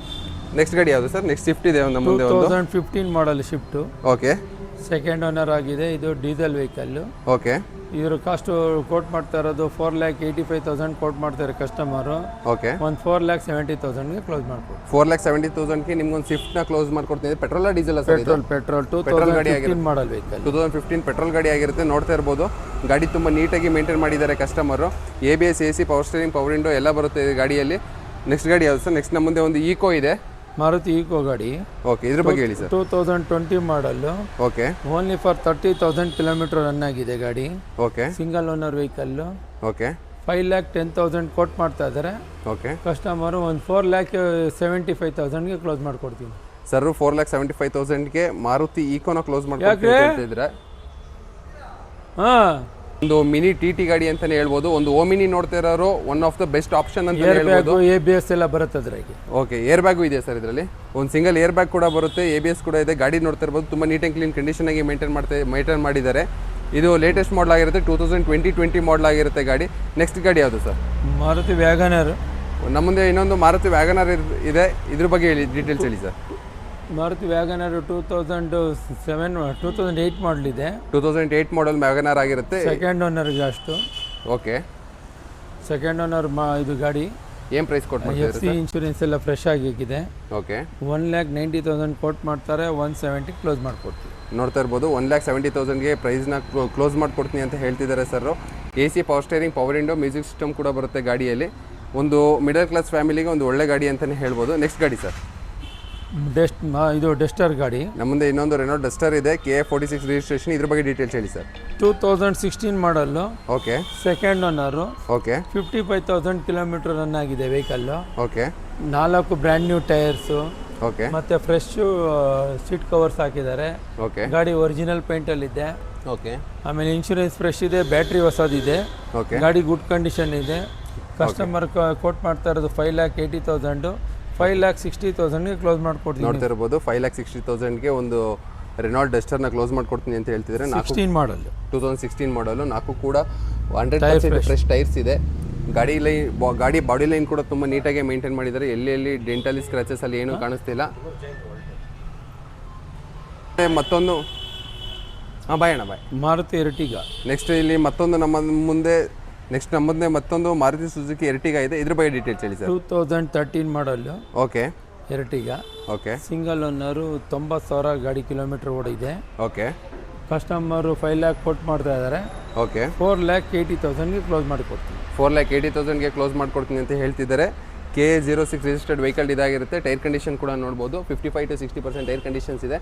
ನೆಕ್ಸ್ಟ್ ಗಾಡಿ ಯಾವುದು ಸರ್? ನೆಕ್ಸ್ಟ್ ಶಿಫ್ಟ್ ಇದೆ ನಮ್ಮ ಮುಂದೆ, 2015 ಮಾಡಲ್ ಶಿಫ್ಟು. ಓಕೆ, ಸೆಕೆಂಡ್ ಓನರ್ ಆಗಿದೆ. ಇದು ಡೀಸೆಲ್ ವೆಹಿಕಲ್ಲು. ಓಕೆ, ಇದ್ರ ಕಾಸ್ಟು ಕೋಟ್ ಮಾಡ್ತಾ ಇರೋದು 4,85,000 ಕೋಟ್ ಮಾಡ್ತಾರೆ ಕಸ್ಟಮರು. ಓಕೆ, ಒಂದು 4,70,000ಗೆ ಕ್ಲೋಸ್ ಮಾಡ್ಕೊಡ್ತೀವಿ. 4,70,000ಗೆ ನಿಮ್ಗೊಂದು ಸ್ವಿಫ್ಟ್ನ ಕ್ಲೋಸ್ ಮಾಡ್ಕೊಡ್ತೀನಿ. Petrol diesel sir? ಪೆಟ್ರೋಲ್ 2015 ಮಾಡಲ್ ವೆಹಿಕಲ್. 2015 ಪೆಟ್ರೋಲ್ ಗಾಡಿ ಆಗಿರುತ್ತೆ. ನೋಡ್ತಾ ಇರ್ಬೋದು, ಗಾಡಿ ತುಂಬ ನೀಟಾಗಿ ಮೇಂಟೈನ್ ಮಾಡಿದ್ದಾರೆ customer. ABS, AC, power steering, power window ಎಲ್ಲ ಬರುತ್ತೆ ಈ ಗಾಡಿಯಲ್ಲಿ. ನೆಕ್ಸ್ಟ್ ಗಾಡಿ ಯಾವುದು ಸರ್? ನೆಕ್ಸ್ಟ್ ನಮ್ಮ ಮುಂದೆ ಒಂದು ಈಕೋ ಇದೆ, ಮಾರುತಿ ಈಕೋ ಗಾಡಿ. ಓಕೆ, ಇದ್ರ ಬಗ್ಗೆ ಹೇಳಿ ಸರ್. 2020 ಮಾಡಲು. Okay, only for 30,000 kilometre run ಆಗಿದೆ ಗಾಡಿ. Okay, single owner vehicle. Okay, 5,10,000 quote ಮಾಡ್ತಾ ಇದ್ದಾರೆ. ಓಕೆ, ಕಸ್ಟಮರು ಒಂದು 4,75,000ಗೆ ಕ್ಲೋಸ್ ಮಾಡ್ಕೊಡ್ತೀನಿ. ಸರ್ 4,75,000ಗೆ ಮಾರುತಿ ಈಕೋನ ಕ್ಲೋಸ್ ಮಾಡ್ಕೊಡ್ತೀನಿ ಅಂತ ಹೇಳ್ತಿದ್ರೆ. ಹಾಂ, ಒಂದು ಮಿನಿ TT ಗಾಡಿ ಅಂತಾನೆ ಹೇಳ್ಬೋದು. ಒಂದು ಓಮಿನಿ ನೋಡ್ತಾ ಇರೋರು one of the best option ಅಂತ ಹೇಳ್ಬೋದು. ABS ಎಲ್ಲ ಬರುತ್ತೆ ಅದ್ರಾಗೆ. ಓಕೆ, ಏರ್ ಬ್ಯಾಗು ಇದೆ ಸರ್ ಇದರಲ್ಲಿ. ಒಂದು ಸಿಂಗಲ್ ಏರ್ ಬ್ಯಾಗ್ ಕೂಡ ಬರುತ್ತೆ, ABS ಕೂಡ ಇದೆ. ಗಾಡಿ ನೋಡ್ತಾ ಇರ್ಬೋದು, ತುಂಬ ನೀಟ್ ಆ್ಯಂಡ್ ಕ್ಲೀನ್ ಕಂಡೀಷನ್ ಆಗಿ ಮೇಂಟೈನ್ ಮಾಡಿದ್ದಾರೆ. ಇದು ಲೇಟೆಸ್ಟ್ ಮಾಡಲ್ ಆಗಿರುತ್ತೆ, 2020 ಮಾಡಲ್ ಆಗಿರುತ್ತೆ ಗಾಡಿ. ನೆಕ್ಸ್ಟ್ ಗಾಡಿ ಯಾವುದು ಸರ್? ಮಾರುತಿ ವ್ಯಾಗನರ್. ನಮ್ಮ ಮುಂದೆ ಇನ್ನೊಂದು ಮಾರುತಿ ವ್ಯಾಗನರ್ ಇದೆ, ಇದ್ರ ಬಗ್ಗೆ ಹೇಳಿ, ಡೀಟೇಲ್ಸ್ ಹೇಳಿ ಸರ್. ಮಾರುತಿ ವ್ಯಾಗನರ್ 2008 ಮಾಡಲ್ ಇದೆ. 2008 ಮಾಡಲ್ ವ್ಯಾಗನರ್ ಆಗಿರುತ್ತೆ. ಸೆಕೆಂಡ್ ಓನರ್ಗೆ ಅಷ್ಟು. ಓಕೆ, ಸೆಕೆಂಡ್ ಓನರ್ ಇದು ಗಾಡಿ. ಏನು ಪ್ರೈಸ್ ಕೊಟ್ಟು ಮಾಡ್ತಾರೆ? FC ಇನ್ಶೂರೆನ್ಸ್ ಎಲ್ಲ ಫ್ರೆಶ್ ಆಗಿದೆ. ಓಕೆ, 1,90,000 ಕೋಟ್ ಮಾಡ್ತಾರೆ. 170 ಕ್ಲೋಸ್ ಮಾಡಿಕೊಡ್ತೀವಿ. ನೋಡ್ತಾ ಇರ್ಬೋದು, 1,70,000ಗೆ ಪ್ರೈಸ್ನ ಕ್ಲೋಸ್ ಮಾಡಿಕೊಡ್ತೀನಿ ಅಂತ ಹೇಳ್ತಿದ್ದಾರೆ sir. AC, power steering, power window, music system ಕೂಡ ಬರುತ್ತೆ ಗಾಡಿಯಲ್ಲಿ. ಒಂದು ಮಿಡಲ್ ಕ್ಲಾಸ್ ಫ್ಯಾಮಿಲಿಗೆ ಒಂದು ಒಳ್ಳೆ ಗಾಡಿ ಅಂತಲೇ ಹೇಳ್ಬೋದು. ನೆಕ್ಸ್ಟ್ ಗಾಡಿ ಸರ್? ಇದು ಡಸ್ಟರ್ ಗಾಡಿ. ನಮ್ಮ ಮುಂದೆ ಇನ್ನೊಂದು ರೆನೋ ಡಸ್ಟರ್ ಇದೆ, KA46 ರಿಜಿಸ್ಟ್ರೇಷನ್. ಇದ್ರ ಬಗ್ಗೆ ಡೀಟೇಲ್ಸ್ ಹೇಳಿ sir. 2016 model. Okay, second owner. Okay, 55,000 kilometre run ಆಗಿದೆ vehicle. Okay, 4 brand new tyres. Okay, ಮತ್ತೆ ಫ್ರೆಶ್ ಸೀಟ್ ಕವರ್ಸ್ ಹಾಕಿದ್ದಾರೆ. ಓಕೆ, ಗಾಡಿ ಒರಿಜಿನಲ್ ಪೇಂಟಲ್ಲಿದೆ. ಓಕೆ, ಆಮೇಲೆ ಇನ್ಶೂರೆನ್ಸ್ ಫ್ರೆಶ್ ಇದೆ, ಬ್ಯಾಟ್ರಿ ಹೊಸದಿದೆ. ಓಕೆ, ಗಾಡಿ ಗುಡ್ ಕಂಡೀಷನ್ ಇದೆ. ಕಸ್ಟಮರ್ ಕೋಟ್ ಮಾಡ್ತಾ ಇರೋದು 5,80,000. 5,60,000ಗೆ ಕ್ಲೋಸ್ ಮಾಡ್ಕೊಡ್ತೀನಿ. ನೋಡ್ತಾ ಇರ್ಬೋದು, 5,60,000ಗೆ ಒಂದು ರೆನಾಲ್ಡ್ ಡಸ್ಟರ್ನ ಕ್ಲೋಸ್ ಮಾಡ್ಕೊಡ್ತೀನಿ ಅಂತ ಹೇಳ್ತಿದ್ರೆ. 16 ಮಾಡಲ್, 2016 ಮಾಡಲು. 4 ಕೂಡ 100% ಫ್ರೆಶ್ ಟೈರ್ಸ್ ಇದೆ. ಗಾಡಿ ಬಾಡಿ ಲೈನ್ ಕೂಡ ತುಂಬ ನೀಟಾಗಿ ಮೇಂಟೈನ್ ಮಾಡಿದ್ದಾರೆ. ಎಲ್ಲಿ ಡೆಂಟಲಿ ಸ್ಕ್ರಾಚಸ್ ಅಲ್ಲಿ ಏನೂ ಕಾಣಿಸ್ತಿಲ್ಲ. ಮತ್ತೊಂದು ಬಾಯ್ ಮಾರುತಿ ಎರ್ಟಿಗಾ. ನೆಕ್ಸ್ಟ್ ಇಲ್ಲಿ ಮತ್ತೊಂದು ನಮ್ಮ ಮುಂದೆ ಮತ್ತೊಂದು ಮಾರುತಿ ಸುಜುಕಿ ಎರ್ಟಿಗಾ ಇದೆ. ಇದ್ರ ಬಗ್ಗೆ ಡೀಟೇಲ್ಸ್ ಹೇಳಿ sir. 2013 model. Okay, Ertiga. Okay, single owner, 90,000 ಗಾಡಿ ಕಿಲೋಮೀಟರ್ ಓಡಿದೆ. ಓಕೆ, ಕಸ್ಟಮರು 5 lakh ಕೋಟ್ ಮಾಡ್ತಾ ಇದ್ದಾರೆ. ಓಕೆ, 4,80,000ಗೆ ಕ್ಲೋಸ್ ಮಾಡಿಕೊಡ್ತೀನಿ. 4,80,000ಗೆ ಕ್ಲೋಸ್ ಮಾಡ್ಕೊಡ್ತೀನಿ ಅಂತ ಹೇಳ್ತಿದ್ದಾರೆ. KA06 ರಿಜಿಸ್ಟರ್ಡ್ ವೆಹಿಕಲ್ ಇದಾಗಿರುತ್ತೆ. ಟೈರ್ ಕಂಡೀಷನ್ ಕೂಡ ನೋಡ್ಬೋದು, 55 to 60% ಟೈರ್ ಕಂಡೀಷನ್ಸ್ ಇದೆ.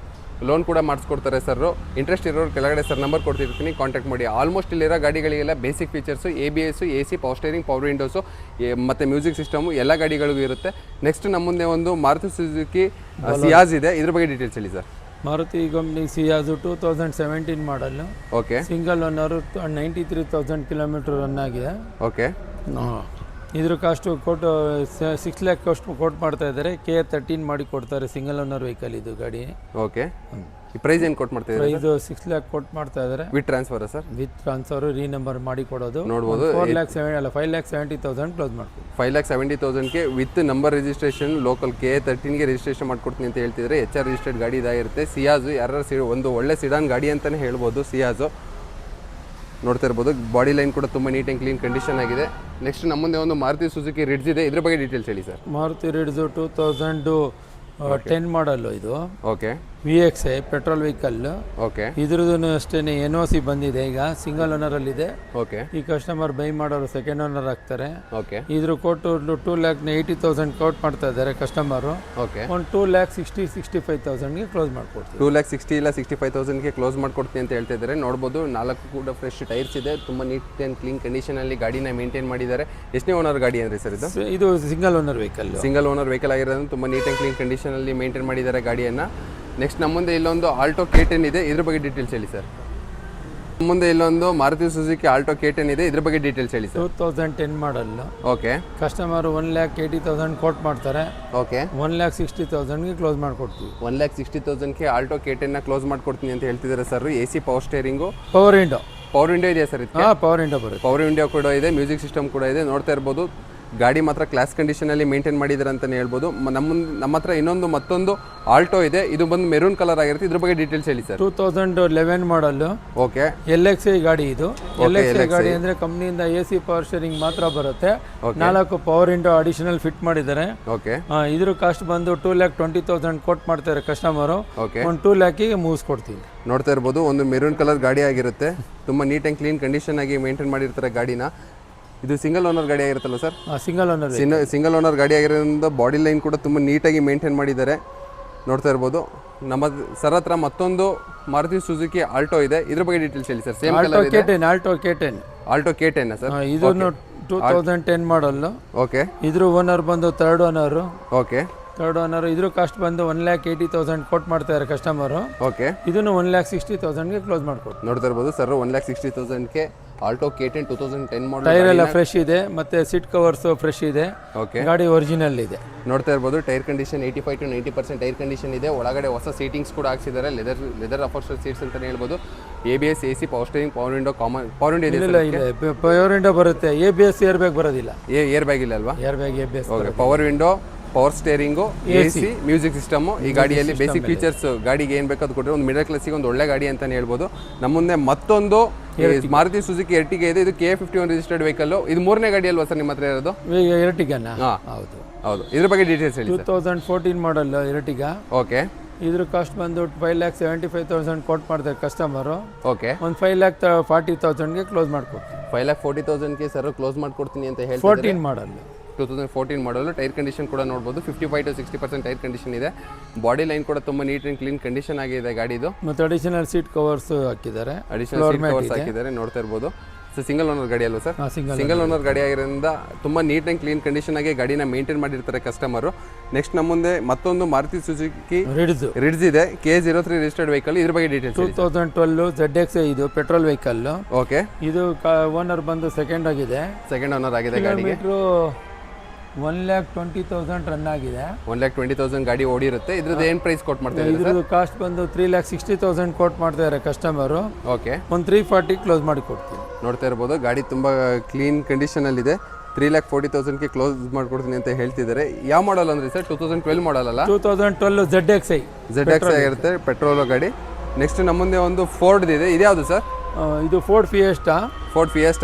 ಲೋನ್ ಕೂಡ ಮಾಡಿಸ್ಕೊಡ್ತಾರೆ ಸರ್. ಇಂಟ್ರೆಸ್ಟ್ ಇರೋರು ಕೆಳಗಡೆ ಸರ್ ನಂಬರ್ ಕೊಡ್ತಿರ್ತೀನಿ, ಕಾಂಟ್ಯಾಕ್ಟ್ ಮಾಡಿ. ಆಲ್ಮೋಸ್ಟ್ ಇಲ್ಲಿರೋ ಗಾಡಿಗಳಿಗೆಲ್ಲ basic features ABS, AC, power steering, power windows ಮತ್ತು ಮ್ಯೂಸಿಕ್ ಸಿಸ್ಟಮು ಎಲ್ಲ ಗಾಡಿಗಳಿಗೂ ಇರುತ್ತೆ. ನೆಕ್ಸ್ಟ್ ನಮ್ಮ ಮುಂದೆ ಒಂದು ಮಾರುತಿ ಸುಜುಕಿ ಸಿಯಾಜ್ ಇದೆ. ಇದ್ರ ಬಗ್ಗೆ ಡೀಟೇಲ್ಸ್ ಹೇಳಿ sir. Maruti company Ciaz 2017 model. Okay, single owner, 93,000 kilometre run ಆಗಿದೆ. ಓಕೆ, ಇದ್ರ ಕಾಸ್ಟು ಕೋಟ್ 6 ಲ್ಯಾಕ್ ಕೋಟ್ ಮಾಡ್ತಾ ಇದ್ದಾರೆ. KA13 ಮಾಡಿ ಕೊಡ್ತಾರೆ, ಸಿಂಗಲ್ ಓನರ್ ವೆಹಿಕಲ್ ಇದು ಗಾಡಿ. ಓಕೆ, ಈ ಪ್ರೈಸ್ ಏನು ಕೊಟ್ಟು ಮಾಡ್ತಾ ಇದ್ದಾರೆ? ಇದು 6 ಲ್ಯಾಕ್ ಕೊಟ್ಟು ಮಾಡ್ತಾ ಇದ್ದಾರೆ with transfer sir? With transfer, renumber ಮಾಡಿ ಕೊಡೋದು. ನೋಡ್ಬೋದು 5,70,000 ಕ್ಲೋಸ್ ಮಾಡ್ತೀವಿ. 5,70,000ಗೆ ವಿತ್ ನಂಬರ್ ರಿಜಿಸ್ಟ್ರೇಷನ್, ಲೋಕಲ್ KA13ಗೆ ರಿಜಿಸ್ಟ್ರೇಷನ್ ಮಾಡ್ಕೊಡ್ತೀನಿ ಅಂತ ಹೇಳ್ತಿದ್ರೆ. HR ರಿಜಿಸ್ಟರ್ಡ್ ಗಾಡಿ ಇದಾಗಿರುತ್ತೆ. ಸಿಯಾಜು ಯಾರು ಒಂದು ಒಳ್ಳೆ ಸಿಡಾನ್ ಗಾಡಿ ಅಂತಲೇ ಹೇಳ್ಬೋದು ಸಿಯಾಜು. ನೋಡ್ತಾ ಇರ್ಬೋದು, ಬಾಡಿ ಲೈನ್ ಕೂಡ ತುಂಬ ನೀಟ್ ಆ್ಯಂಡ್ ಕ್ಲೀನ್ ಕಂಡೀಷನ್ ಆಗಿದೆ. ನೆಕ್ಸ್ಟ್ ನಮ್ಮ ಮುಂದೆ ಒಂದು ಮಾರುತಿ ಸುಜುಕಿ ರಿಡ್ಜ್ ಇದೆ, ಇದ್ರ ಬಗ್ಗೆ ಡೀಟೇಲ್ಸ್ ಹೇಳಿ ಸರ್. ಮಾರುತಿ ರಿಡ್ಜು 2010 ಮಾಡಲ್ಲು ಇದು. Okay, VXI petrol vehicle. Okay, ಇದ್ರದ್ದು ಅಷ್ಟೇ NOC ಬಂದಿದೆ, ಈಗ ಸಿಂಗಲ್ ಓನರಲ್ಲಿದೆ. ಓಕೆ, ಈ ಕಸ್ಟಮರ್ ಬೈ ಮಾಡೋರು ಸೆಕೆಂಡ್ ಓನರ್ ಆಗ್ತಾರೆ. ಓಕೆ, ಇದ್ರ ಕೊಟ್ಟು 2,80,000 ಕೋಟ್ ಮಾಡ್ತಾ ಇದ್ದಾರೆ ಕಸ್ಟಮರು. ಓಕೆ, ಒಂದು 2,60,000-65,000ಗೆ ಕ್ಲೋಸ್ ಮಾಡ್ಕೊಡ್ತೀವಿ. 2,60,000 ಇಲ್ಲ 65,000ಗೆ ಕ್ಲೋಸ್ ಮಾಡ್ಕೊಡ್ತೀನಿ ಅಂತ ಹೇಳ್ತಾ ಇದ್ದಾರೆ. ನೋಡ್ಬೋದು 4 ಕೂಡ ಫ್ರೆಶ್ ಟೈರ್ಸ್ ಇದೆ, ತುಂಬ ನೀಟ್ ಆ್ಯಂಡ್ ಕ್ಲೀನ್ ಕಂಡೀಷನಲ್ಲಿ ಗಾಡಿನ ಮೇಂಟೈನ್ ಮಾಡಿದ್ದಾರೆ. ಎಷ್ಟನೇ ಓನರ್ ಗಾಡಿ ಅಂದರೆ ಸರ್ ಇದು? ಇದು single owner vehicle. Single owner vehicle ಆಗಿರೋದ್ರಿಂದ ತುಂಬ ನೀಟ್ ಆ್ಯಂಡ್ ಕ್ಲೀನ್ ಕಂಡೀಷನಲ್ಲಿ ಮೇಂಟೈನ್ ಮಾಡಿದ್ದಾರೆ ಗಾಡಿಯನ್ನು. ನೆಕ್ಸ್ಟ್ ನಮ್ಮ ಮುಂದೆ ಇಲ್ಲೊಂದು ಆಲ್ಟೋ K10 ಇದೆ, ಇದ್ರ ಬಗ್ಗೆ ಡೀಟೇಲ್ಸ್ ಹೇಳಿ ಸರ್. ನಮ್ಮ ಮುಂದೆ ಇಲ್ಲೊಂದು ಮಾರುತಿ ಸುಜುಕಿ ಆಲ್ಟೋ K10 ಇದೆ, ಇದ್ರ ಬಗ್ಗೆ ಡೀಟೇಲ್ಸ್ ಹೇಳಿ ಸರ್. 2010 ಮಾಡಲ್. ಓಕೆ, ಕಸ್ಟಮರ್ 1,80,000 ಕೋಟ್ ಮಾಡ್ತಾರೆ. ಓಕೆ, 1,60,000ಗೆ ಕ್ಲೋಸ್ ಮಾಡ್ಕೊಡ್ತೀವಿ. 1,60,000ಗೆ ಆಲ್ಟೋ K10ನ ಕ್ಲೋಸ್ ಮಾಡ್ಕೊಡ್ತೀನಿ ಅಂತ ಹೇಳ್ತಿದ್ದಾರೆ sir. AC power steering, power window ಇದೆಯಾ ಸರ್? ಪವರ್ ವಿಂಡೋ ಬರುತ್ತೆ. ಪವರ್ ವಿಂಡೋ ಕೂಡ ಇದೆ, ಮ್ಯೂಸಿಕ್ ಸಿಸ್ಟಮ್ ಕೂಡ ಇದೆ. ನೋಡ್ತಾ ಇರ್ಬೋದು, ಗಾಡಿ ಮಾತ್ರ ಕ್ಲಾಸ್ ಕಂಡೀಷನಲ್ಲಿ ಮೇಂಟೈನ್ ಮಾಡಿದ್ದಾರೆ ಅಂತಲೇ ಹೇಳ್ಬೋದು. ನಮ್ಮ ಹತ್ರ ಮತ್ತೊಂದು ಆಲ್ಟೋ ಇದೆ, ಇದು ಬಂದು ಮೆರೂನ್ ಕಲರ್ ಆಗಿರುತ್ತೆ. ಇದ್ರ ಬಗ್ಗೆ ಡೀಟೇಲ್ಸ್ ಹೇಳಿ ಸರ್. 2011 ಮಾಡಲ್. ಓಕೆ, LXI ಗಾಡಿ ಇದು. LXI ಗಾಡಿ ಅಂದರೆ ಕಂಪ್ನಿಯಿಂದ AC ಪವರ್ ಸ್ಟೇರಿಂಗ್ ಮಾತ್ರ ಬರುತ್ತೆ. 4 ಪವರ್ ವಿಂಡೋ ಅಡಿಷನಲ್ ಫಿಟ್ ಮಾಡಿದ್ದಾರೆ. ಓಕೆ, ಇದ್ರ ಕಾಸ್ಟ್ ಬಂದು 2,20,000 ಕೋಟ್ ಮಾಡ್ತಾರೆ ಕಸ್ಟಮರು. ಓಕೆ, ಒಂದು 2 ಲ್ಯಾಕಿಗೆ ಮುಗಿಸ್ಕೊಡ್ತೀವಿ. ನೋಡ್ತಾ ಇರ್ಬೋದು, ಒಂದು ಮೆರೂನ್ ಕಲರ್ ಗಾಡಿ ಆಗಿರುತ್ತೆ. ತುಂಬ ನೀಟ್ ಆ್ಯಂಡ್ ಕ್ಲೀನ್ ಕಂಡೀಷನ್ ಆಗಿ ಮೇಂಟೈನ್ ಮಾಡಿರ್ತಾರೆ ಗಾಡಿನ. ಇದು ಸಿಂಗಲ್ ಓನರ್ ಗಾಡಿ ಆಗಿರುತ್ತಲ್ಲ sir? Single owner. Single owner ಗಾಡಿ ಆಗಿರೋದ್ರಿಂದ ಬಾಡಿ ಲೈನ್ ಕೂಡ ತುಂಬ ನೀಟಾಗಿ ಮೇಂಟೈನ್ ಮಾಡಿದ್ದಾರೆ. ನೋಡ್ತಾ ಇರ್ಬೋದು, ನಮ್ಮ ಸರ್ ಹತ್ರ ಮತ್ತೊಂದು ಮಾರುತಿ ಸುಜುಕಿ ಆಲ್ಟೋ ಇದೆ, ಇದ್ರ ಬಗ್ಗೆ ಡೀಟೇಲ್ಸ್ ಹೇಳಿ ಸರ್. ಸೇಮ್ ಕಲರ್ ಇದೆ. Alto K10 sir? ಇದನ್ನು 2010 ಮಾಡಲ್. ಓಕೆ, ಇದ್ರ ಓನರ್ ಬಂದು ಥರ್ಡ್ ಓನರ್. ಓಕೆ, ಇದ್ರ ಕಾಸ್ಟ್ ಬಂದು 1,80,000 ಕೋಟ್ ಮಾಡ್ತಾರೆ ಕಸ್ಟಮರು. ಓಕೆ, ಇದನ್ನು 1,60,000ಗೆ ಕ್ಲೋಸ್ ಮಾಡ್ಕೊಡ್ತೀವಿ. ನೋಡ್ತಾ ಇರ್ಬೋದು ಸರ್, 1,60,000ಗೆ ಆಲ್ಟೋ K10 2010 ಮಾಡಲ್. ಟೈರ್ ಎಲ್ಲ ಫ್ರೆಶ್ ಇದೆ, ಮತ್ತೆ ಸೀಟ್ ಕವರ್ಸ್ ಫ್ರೆಶ್ ಇದೆ. ಓಕೆ, ಗಾಡಿ ಒರಿಜಿನಲ್ ಇದೆ. ನೋಡ್ತಾ ಇರ್ಬೋದು, tyre condition 85 to 90% tyre condition ಇದೆ. ಒಳಗಡೆ ಹೊಸ ಸೀಟಿಂಗ್ಸ್ ಕೂಡ ಹಾಕ್ಸಿದ್ದಾರೆ, ಲೆದರ್ ಅಫೋಸ್ಟರ್ ಸೀಟ್ಸ್ ಅಂತಲೇ ಹೇಳ್ಬೋದು. ABS, AC power steering, power window, power window ಇದೆ. ಪವರ್ ವಿಂಡೋ ಬರುತ್ತೆ, ABS ಏರ್ ಬ್ಯಾಗ್ ಬರೋದಿಲ್ಲ. ಏರ್ ಬ್ಯಾಗ್ ಇಲ್ಲ ಅಲ್ವಾ? Air bag ABS. Okay, power window, power steering, AC, music system. ಈ ಗಾಡಿಯಲ್ಲಿ ಬೇಸಿಕ್ ಫೀಚರ್ಸ್ ಗಾಡಿಗೆ ಏನು ಬೇಕಾದ್ರು ಕೊಟ್ಟರೆ ಒಂದು ಮಿಡಲ್ ಕ್ಲಾಸಿಗೆ ಒಂದು ಒಳ್ಳೆ ಗಾಡಿ ಅಂತಲೇ ಹೇಳ್ಬೋದು. ನಮ್ಮ ಮುಂದೆ ಮತ್ತೊಂದು ಮಾರುತಿ ಸುಜುಕಿ ಎರ್ಟಿಗಾ ಇದೆ, ಇದು KA51 ರಿಜಿಸ್ಟರ್ಡ್ ವೆಹಿಕಲ್. ಇದು 3ನೇ ಗಾಡಿ ಅಲ್ವಾ ಸರ್ ನಿಮ್ಮ ಹತ್ರ ಇರೋದು? ಎರ್ಟಿಗಾನ? ಹೌದು ಹೌದು. ಇದ್ರ ಬಗ್ಗೆ ಡೀಟೇಲ್ಸ್ ಹೇಳಿ. 2014 ಮಾಡಲ್ ಎರ್ಟಿಗಾ. ಓಕೆ, ಇದ್ರ ಕಾಸ್ಟ್ ಬಂದು 5,75,000 ಕೋಟ್ ಮಾಡ್ತಾರೆ ಕಸ್ಟಮರು. ಓಕೆ, ಒಂದು 5,40,000ಗೆ ಕ್ಲೋಸ್ ಮಾಡ್ಕೊಡ್ತೀವಿ. 5,40,000ಗೆ ಸರ್ ಕ್ಲೋಸ್ ಮಾಡ್ಕೊಡ್ತೀನಿ ಅಂತ ಹೇಳ್ತಾರೆ. 14 ಮಾಡಲ್, 2014 ಮಾಡಲು. ಟೈರ್ ಕಂಡೀಷನ್ ಕೂಡ ನೋಡ್ಬೋದು, 55 to 60% ಟೈರ್ ಕಂಡೀಷನ್ ಇದೆ. ಬಾಡಿ ಲೈನ್ ಕೂಡ ತುಂಬ ನೀಟ್ ಆ್ಯಂಡ್ ಕ್ಲೀನ್ ಕಂಡೀಷನ್ ಆಗಿದೆ ಗಾಡಿದು. ಮತ್ತು ಅಡಿಷನಲ್ ಸೀಟ್ ಕವರ್ಸ್ ಹಾಕಿದ್ದಾರೆ. ಅಡಿಷನಲ್ ಸೀಟ್ ಕವರ್ಸ್ ಹಾಕಿದ್ದಾರೆ. ನೋಡ್ತಾ ಇರ್ಬೋದು. ಸೊ ಸಿಂಗಲ್ ಓನರ್ ಗಾಡಿ ಅಲ್ವಾ ಸರ್? ಸಿಂಗಲ್ ಓನರ್ ಗಾಡಿ ಆಗಿರೋದ್ರಿಂದ ತುಂಬ ನೀಟ್ ಆ್ಯಂಡ್ ಕ್ಲೀನ್ ಕಂಡೀಷನ್ ಆಗಿ ಗಾಡಿನ ಮೇಂಟೈನ್ ಮಾಡಿರ್ತಾರೆ ಕಸ್ಟಮರು. ನೆಕ್ಸ್ಟ್ ನಮ್ಮ ಮುಂದೆ ಮತ್ತೊಂದು ಮಾರುತಿ ಸುಜುಕಿ ರಿಡ್ಜ್ ಇದೆ, KA03 ರಿಜಿಸ್ಟರ್ಡ್ ವೆಹಿಕಲ್. ಇದ್ರ ಬಗ್ಗೆ ಡೀಟೇಲ್ಸ್. 2012 ZXI ಇದು ಪೆಟ್ರೋಲ್ ವೆಹಿಕಲ್. ಓಕೆ, ಇದು ಓನರ್ ಬಂದು ಸೆಕೆಂಡ್ ಓನರ್ ಆಗಿದೆ ಗಾಡಿಗೆ. 1,20,000 ರನ್ ಆಗಿದೆ. 1,20,000 ಗಾಡಿ ಓಡಿರುತ್ತೆ. ಇದ್ರದ್ದು ಏನು ಪ್ರೈಸ್ ಕೋಟ್ ಮಾಡ್ತಾರೆ? ಇದ್ರದ್ದು ಕಾಸ್ಟ್ ಬಂದು 3,60,000 ಕೋಟ್ ಮಾಡ್ತಾರೆ ಕಸ್ಟಮರು. ಓಕೆ, ಒಂದು 340 ಕ್ಲೋಸ್ ಮಾಡಿ ಕೊಡ್ತೀವಿ. ನೋಡ್ತಾ ಇರ್ಬೋದು, ಗಾಡಿ ತುಂಬ ಕ್ಲೀನ್ ಕಂಡೀಷನಲ್ಲಿದೆ. 3,40,000ಗೆ ಕ್ಲೋಸ್ ಮಾಡ್ಕೊಡ್ತೀನಿ ಅಂತ ಹೇಳ್ತಿದ್ದಾರೆ. ಯಾವ ಮಾಡಲ್ ಅಂದ್ರೆ ಸರ್? 2012 ಮಾಡಲ್ ಅಲ್ಲ? 2012 ZXI ಆಗಿರುತ್ತೆ, ಪೆಟ್ರೋಲ್ ಗಾಡಿ. ನೆಕ್ಸ್ಟ್ ನಮ್ಮ ಮುಂದೆ ಒಂದು ಫೋರ್ಡ್ ಇದೆ, ಇದ್ಯಾವುದು ಸರ್? ಇದು ಫೋರ್ಡ್ ಫಿಯೆಸ್ಟಾ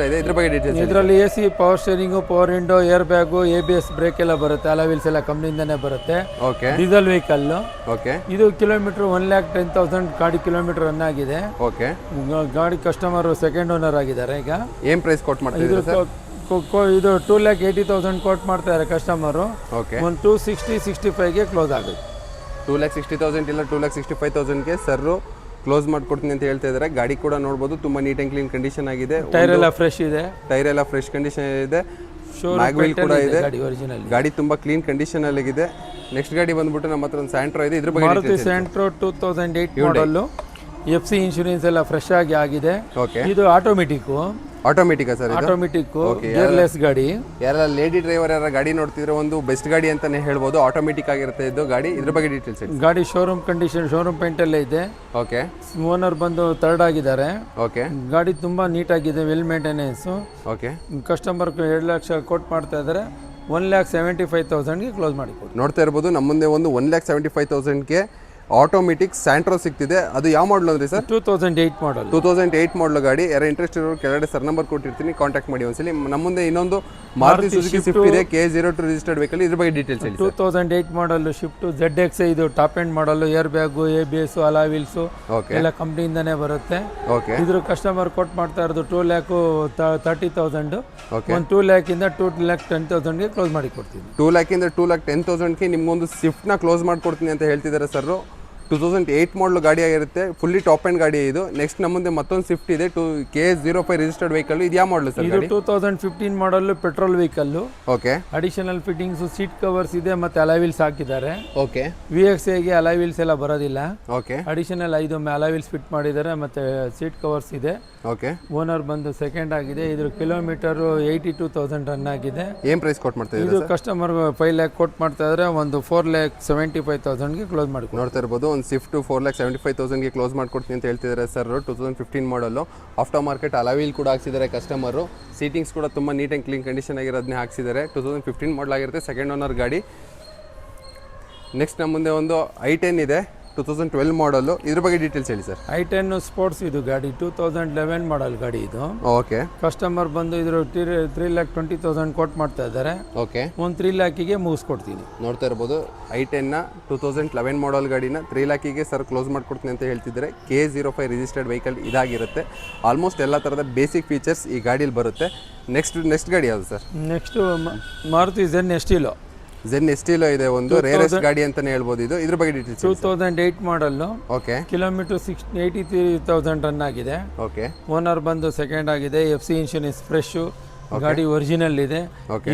ಇದೆ. ಇದ್ರ ಬಗ್ಗೆ ಡೀಟೇಲ್ಸ್. ಇದರಲ್ಲಿ AC power steering, power window, air bag, ABS brake ಎಲ್ಲ ಬರುತ್ತೆ. ಅಲಾಯ್ ವೀಲ್ಸ್ ಎಲ್ಲ ಕಂಪ್ನಿಯಿಂದನೇ ಬರುತ್ತೆ. Okay, diesel vehicle. ಓಕೆ, ಇದು ಕಿಲೋಮೀಟರ್ 1,10,000 ಗಾಡಿ ಕಿಲೋಮೀಟರ್ ರನ್ ಆಗಿದೆ. ಓಕೆ, ಗಾಡಿ ಕಸ್ಟಮರ್ ಸೆಕೆಂಡ್ ಓನರ್ ಆಗಿದ್ದಾರೆ. ಈಗ ಏನ್ ಪ್ರೈಸ್ ಕೊಟ್ ಮಾಡ್ತಿದ್ದಾರೆ ಸರ್? ಇದು 2,80,000 ಕೋಟ್ ಮಾಡ್ತಾರೆ ಕಸ್ಟಮರು. ಓಕೆ, ಒಂದು 260-65ಗೆ ಕ್ಲೋಸ್ ಆಗುತ್ತೆ. 2,60,000 ಇಲ್ಲ 2,65,000ಗೆ ಸರ್ ಕ್ಲೋಸ್ ಮಾಡ್ಕೊಡ್ತೀನಿ ಅಂತ ಹೇಳ್ತಾ ಇದ್ದಾರೆ. ಗಾಡಿ ಕೂಡ ನೋಡ್ಬೋದು, ತುಂಬಾ ನೀಟ್ ಅಂಡ್ ಕ್ಲೀನ್ ಕಂಡೀಷನ್ ಆಗಿದೆ. ಟೈರ್ ಎಲ್ಲ ಫ್ರೆಶ್ ಇದೆ. ಕಂಡೀಷನ್ ಇದೆ. ಮ್ಯಾಗ್ವಿಲ್ ಕೂಡ ಇದೆ. ಗಾಡಿ ತುಂಬಾ ಕ್ಲೀನ್ ಕಂಡೀಷನ್ ಅಲ್ಲಿ ಇದೆ. ನೆಕ್ಸ್ಟ್ ಗಾಡಿ ಬಂದ್ಬಿಟ್ಟು ನಮ್ಮ ಹತ್ರ ಒಂದು ಸ್ಯಾಂಟ್ರೋ ಇದೆ. ಇದ್ರ ಬಗ್ಗೆ ಮಾರುತಿ ಸ್ಯಾಂಟ್ರೋ 2008 ಮಾಡಲ್. FC ಇನ್ಶೂರೆನ್ಸ್ ಎಲ್ಲ ಫ್ರೆಶ್ ಆಗಿದೆ. ಓಕೆ, ಇದು ಆಟೋಮೆಟಿಕ್. ಆಟೋಮೆಟಿಕಾ ಸರ್ ಇದು? ಆಟೋಮೆಟಿಕ್ ಗೇರ್ಲೆಸ್ ಗಾಡಿ. ಯಾರ ಲೇಡಿ ಡ್ರೈವರ್ ಯಾರ ಗಾಡಿ ನೋಡ್ತಿದ್ರೆ ಒಂದು ಬೆಸ್ಟ್ ಗಾಡಿ ಅಂತಾನೆ ಹೇಳ್ಬೋದು. ಆಟೋಮೆಟಿಕ್ ಆಗಿರುತ್ತೆ ಇದು ಗಾಡಿ. ಇದ್ರ ಬಗ್ಗೆ ಡೀಟೇಲ್ಸ್ ಹೇಳಿ. ಗಾಡಿ ಶೋರೂಮ್ ಕಂಡೀಷನ್, ಶೋರೂಮ್ ಪೇಂಟ್ ಅಲ್ಲೇ ಇದೆ. ಓಕೆ. ಓನರ್ ಬಂದು ಥರ್ಡ್ ಆಗಿದ್ದಾರೆ. ಓಕೆ. ಗಾಡಿ ತುಂಬಾ ನೀಟಾಗಿದೆ, ವೆಲ್ ಮೇಂಟೆನೆನ್ಸ್. ಓಕೆ. ಕಸ್ಟಮರ್ 2 ಲಕ್ಷ ಕೋಟ್ ಮಾಡ್ತಾ ಇದ್ದಾರೆ. 1,75,000ಗೆ ಕ್ಲೋಸ್ ಮಾಡಿ ಕೊಡಿ. ನೋಡ್ತಾ ಇರ್ಬೋದು ನಮ್ಮ ಮುಂದೆ ಒಂದು 1,75,000ಗೆ ಆಟೋಮೆಟಿಕ್ ಸ್ಯಾಂಟ್ರೋ ಸಿಗ್ತಿದೆ. ಅದು ಯಾವ ಮಾಡಲ್ ಅಂದ್ರೆ ಸರ್? 2008 ಮಾಡಲ್. 2008 ಮಾಡಲ್ ಗಾಡಿ. ಯಾರು ಇಂಟ್ರೆಸ್ಟ್ ಇರೋರು ಕೆಳಗಡೆ ಸರ್ ನಂಬರ್ ಕೊಟ್ಟಿರ್ತೀನಿ, ಕಾಂಟ್ಯಾಕ್ಟ್ ಮಾಡಿ ಒಂದ್ಸಲಿ. ನಮ್ಮ ಮುಂದೆ ಇನ್ನೊಂದು ಮಾರುತಿ ಸುಜುಕಿ ಸ್ವಿಫ್ಟ್ ಇದೆ, K02 ರಿಜಿಸ್ಟರ್ಡ್ ವೆಹಿಕಲ್. ಇದ್ರ ಬಗ್ಗೆ ಡೀಟೇಲ್ಸ್ ಹೇಳಿ. 2008 ಮಾಡಲ್ ಶಿಫ್ಟ್ ZX. ಇದು ಟಾಪ್ ಎಂಡ್ ಮಾಡಲ್. ಏರ್ ಬ್ಯಾಗು, ABS, ಅಲಾ ವೀಲ್ಸ್ ಎಲ್ಲ ಕಂಪ್ನಿಯಿಂದಾನೇ ಬರುತ್ತೆ. ಓಕೆ. ಇದ್ರ ಕಸ್ಟಮರ್ ಕೊಟ್ಟು ಮಾಡ್ತಾ ಇರೋದು 2,30,000. ಓಕೆ. ಒಂದು 2 ಲ್ಯಾಕಿಂದ 2,10,000ಗೆ ಕ್ಲೋಸ್ ಮಾಡಿ ಕೊಡ್ತೀನಿ. 2 ಲ್ಯಾಕಿಂದ 2,10,000ಗೆ ನಿಮ್ಗೊಂದು ಸ್ವಿಫ್ಟ್ನ ಕ್ಲೋಸ್ ಮಾಡ್ಕೊಡ್ತೀನಿ ಅಂತ ಹೇಳ್ತಿದ್ದಾರೆ ಸರ್. 2008 ಮಾಡಲ್ ಗಾಡಿ ಆಗಿರುತ್ತೆ, ಫುಲ್ಲಿ ಟಾಪ್ ಎಂಡ್ ಗಾಡಿ ಇದು. ನೆಕ್ಸ್ಟ್ ನಮ್ಮ ಮುಂದೆ ಮತ್ತೊಂದು ಸ್ವಿಫ್ಟ್ ಇದೆ, K05 ರಿಜಿಸ್ಟರ್ಡ್ ವೆಹಿಕಲ್. ಇದು ಯಾವ ಮಾಡಲ್ ಸರ್? ಇದು 2015 ಮಾಡಲ್ petrol vehicle. Okay. Additional fittings, seat covers ಇದೆ, ಮತ್ತೆ ಅಲಾಯ್ ವೀಲ್ಸ್ ಹಾಕಿದ್ದಾರೆ. ಓಕೆ. VXAಗೆ ಅಲಾಯ್ ವೀಲ್ಸ್ ಎಲ್ಲ ಬರೋದಿಲ್ಲ. Okay. Additional 5 alloy wheels fit ಮಾಡಿದ್ದಾರೆ, ಮತ್ತೆ ಸೀಟ್ ಕವರ್ಸ್ ಇದೆ. ಓಕೆ. ಓನರ್ ಬಂದು ಸೆಕೆಂಡ್ ಆಗಿದೆ. ಇದ್ರ ಕಿಲೋಮೀಟರ್ 82,000 ರನ್ ಆಗಿದೆ. ಏನ್ ಪ್ರೈಸ್ ಕೊಟ್ ಮಾಡ್ತಾ ಇದ್ದೀರಾ? ಇದು ಕಸ್ಟಮರ್ 5 ಲ್ಯಾಕ್ ಕೊಟ್ ಮಾಡ್ತಾ ಇದ್ರೆ ಒಂದು 4,75,000ಗೆ ಕ್ಲೋಸ್ ಮಾಡಿ ನೋಡ್ತಾ ಇರ್ಬೋದು. ಒಂದು ಸ್ವಿಫ್ಟ್ 4,75,000ಗೆ ಕ್ಲೋಸ್ ಮಾಡ್ಕೊಡ್ತೀನಿ ಅಂತ ಹೇಳ್ತಿದ್ದಾರೆ ಸರ್. 2015 ಮಾಡಲು ಆಫ್ಟರ್ ಮಾರ್ಕೆಟ್ ಅಲಾವೀಲ್ ಕೂಡ ಹಾಕ್ಸಿದ್ದಾರೆ ಕಸ್ಟಮರು. ಸೀಟಿಂಗ್ಸ್ ಕೂಡ ತುಂಬ ನೀಟ್ ಆ್ಯಂಡ್ ಕ್ಲೀನ್ ಕಂಡೀಷನ್ ಆಗಿರೋದನ್ನೇ ಹಾಕ್ಸಿದ್ದಾರೆ. 2015 ಮಾಡಲ್ ಆಗಿರುತ್ತೆ, ಸೆಕೆಂಡ್ ಓನರ್ ಗಾಡಿ. ನೆಕ್ಸ್ಟ್ ನಮ್ಮ ಮುಂದೆ ಒಂದು I10 ಇದೆ, 2012 ಮಾಡಲು. ಇದ್ರ ಬಗ್ಗೆ ಡೀಟೇಲ್ಸ್ ಹೇಳಿ ಸರ್. I10 ಸ್ಪೋರ್ಟ್ಸ್ ಇದು ಗಾಡಿ. 2011 ಮಾಡಲ್ ಗಾಡಿ ಇದು. ಓಕೆ. ಕಸ್ಟಮರ್ ಬಂದು ಇದ್ರ 3,20,000 ಕೋಟ್ ಮಾಡ್ತಾ ಇದ್ದಾರೆ. ಓಕೆ. ಒಂದು 3 ಲ್ಯಾಕಿಗೆ ಮುಗಿಸ್ಕೊಡ್ತೀನಿ. ನೋಡ್ತಾ ಇರ್ಬೋದು I10ನ 2011 ಮಾಡಲ್ ಗಾಡಿನ 3 ಲ್ಯಾಕಿಗೆ ಸರ್ ಕ್ಲೋಸ್ ಮಾಡ್ಕೊಡ್ತೀನಿ ಅಂತ ಹೇಳ್ತಿದ್ದಾರೆ. K05 ರಿಜಿಸ್ಟರ್ಡ್ ವೆಹಿಕಲ್ ಇದಾಗಿರುತ್ತೆ. ಆಲ್ಮೋಸ್ಟ್ ಎಲ್ಲ ಥರದ ಬೇಸಿಕ್ ಫೀಚರ್ಸ್ ಈ ಗಾಡೀಲಿ ಬರುತ್ತೆ. ನೆಕ್ಸ್ಟ್ ಗಾಡಿ ಯಾವುದು sir? Next Maruti Zen Estilo. Zen Estilo ಇದೆ, ಒಂದು ರೇರೆಸ್ಟ್ ಗಾಡಿ ಅಂತಾನೆ ಹೇಳ್ಬೋದು ಇದು. ಇದ್ರ ಬಗ್ಗೆ ಡೀಟೇಲ್ಸ್. 2008 ಮಾಡಲ್. ಓಕೆ. ಕಿಲೋಮೀಟರ್ 83,000 ರನ್ ಆಗಿದೆ. ಓಕೆ. ಓನರ್ ಬಂದು ಸೆಕೆಂಡ್ ಆಗಿದೆ. FC ಇನ್ಶೂರೆನ್ಸ್ ಫ್ರೆಶ್ ಗಾಡಿ ಒರಿಜಿನಲ್ ಇದೆ.